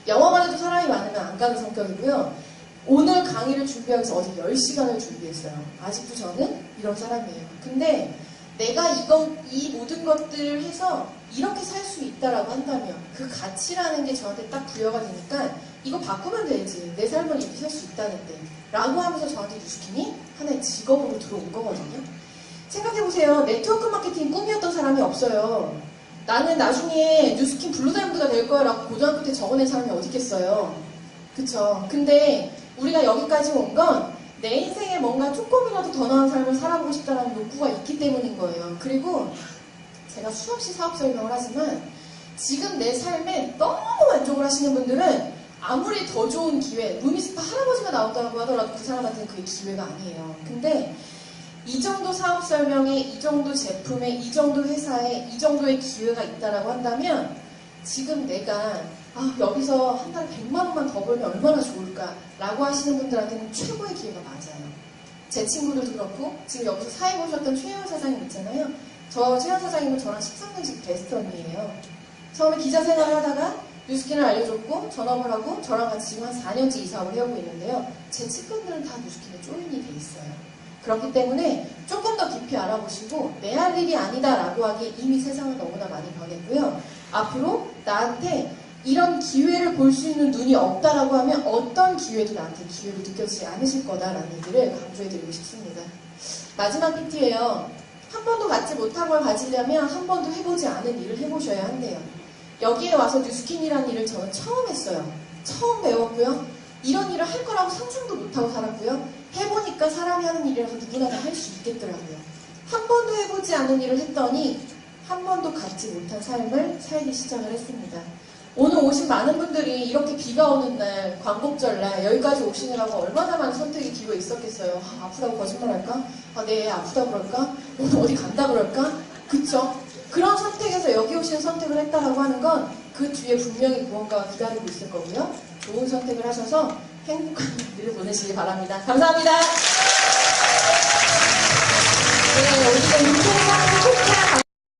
Speaker 1: 영화만 해도 사람이 많으면 안 가는 성격이고요. 오늘 강의를 준비하기 위해서 어제 10시간을 준비했어요. 아직도 저는 이런 사람이에요. 근데 내가 이 모든 것들을 해서 이렇게 살 수 있다라고 한다면 그 가치라는 게 저한테 딱 부여가 되니까 이거 바꾸면 되지. 내 삶을 이렇게 살 수 있다는데 라고 하면서 저한테 뉴스킨이 하나의 직업으로 들어온 거거든요. 생각해보세요. 네트워크 마케팅 꿈이었던 사람이 없어요. 나는 나중에 뉴스킨 블루다이아몬드가 될 거야 라고 고등학교 때 적어낸 사람이 어디 있겠어요. 그쵸? 근데 우리가 여기까지 온 건 내 인생에 뭔가 조금이라도 더 나은 삶을 살아보고 싶다는 욕구가 있기 때문인 거예요. 그리고 제가 수없이 사업 설명을 하지만 지금 내 삶에 너무 만족을 하시는 분들은 아무리 더 좋은 기회, 루미스파 할아버지가 나온다고 하더라도 그 사람한테는 그게 기회가 아니에요. 근데 이 정도 사업 설명에, 이 정도 제품에, 이 정도 회사에, 이 정도의 기회가 있다라고 한다면 지금 내가 여기서 한 달에 100만 원만 더 벌면 얼마나 좋을까 라고 하시는 분들한테는 최고의 기회가 맞아요. 제 친구들도 그렇고 지금 여기서 사회 보셨던 최혜원 사장님 있잖아요. 저 최혜원 사장님은 저랑 13년씩 베스트 언니예요. 처음에 기자 생활을 하다가 뉴스킨을 알려줬고 전업을 하고 저랑 같이 지금 한 4년째 이 사업을 해오고 있는데요. 제 친구들은 다 뉴스킨에 조인이 돼 있어요. 그렇기 때문에 조금 더 깊이 알아보시고 내 할 일이 아니다 라고 하기에 이미 세상은 너무나 많이 변했고요. 앞으로 나한테 이런 기회를 볼 수 있는 눈이 없다라고 하면 어떤 기회도 나한테 기회로 느껴지지 않으실 거다라는 얘기를 강조해드리고 싶습니다. 마지막 PT예요. 한 번도 갖지 못한 걸 가지려면 한 번도 해보지 않은 일을 해보셔야 한대요. 여기에 와서 뉴스킨이라는 일을 저는 처음 했어요. 처음 배웠고요. 이런 일을 할 거라고 상상도 못하고 살았고요. 해보니까 사람이 하는 일이라서 누구나 다 할 수 있겠더라고요. 한 번도 해보지 않은 일을 했더니 한 번도 갖지 못한 삶을 살기 시작을 했습니다. 오늘 오신 많은 분들이 이렇게 비가 오는 날, 광복절날 여기까지 오시느라고 얼마나 많은 선택의 기회가 있었겠어요. 아, 아프다고 거짓말할까? 아, 네, 아프다 그럴까? 오늘 어디 간다 그럴까? 그쵸? 그런 선택에서 여기 오시는 선택을 했다라고 하는 건 그 뒤에 분명히 무언가가 기다리고 있을 거고요. 좋은 선택을 하셔서 행복한 일을 보내시기 바랍니다. 감사합니다.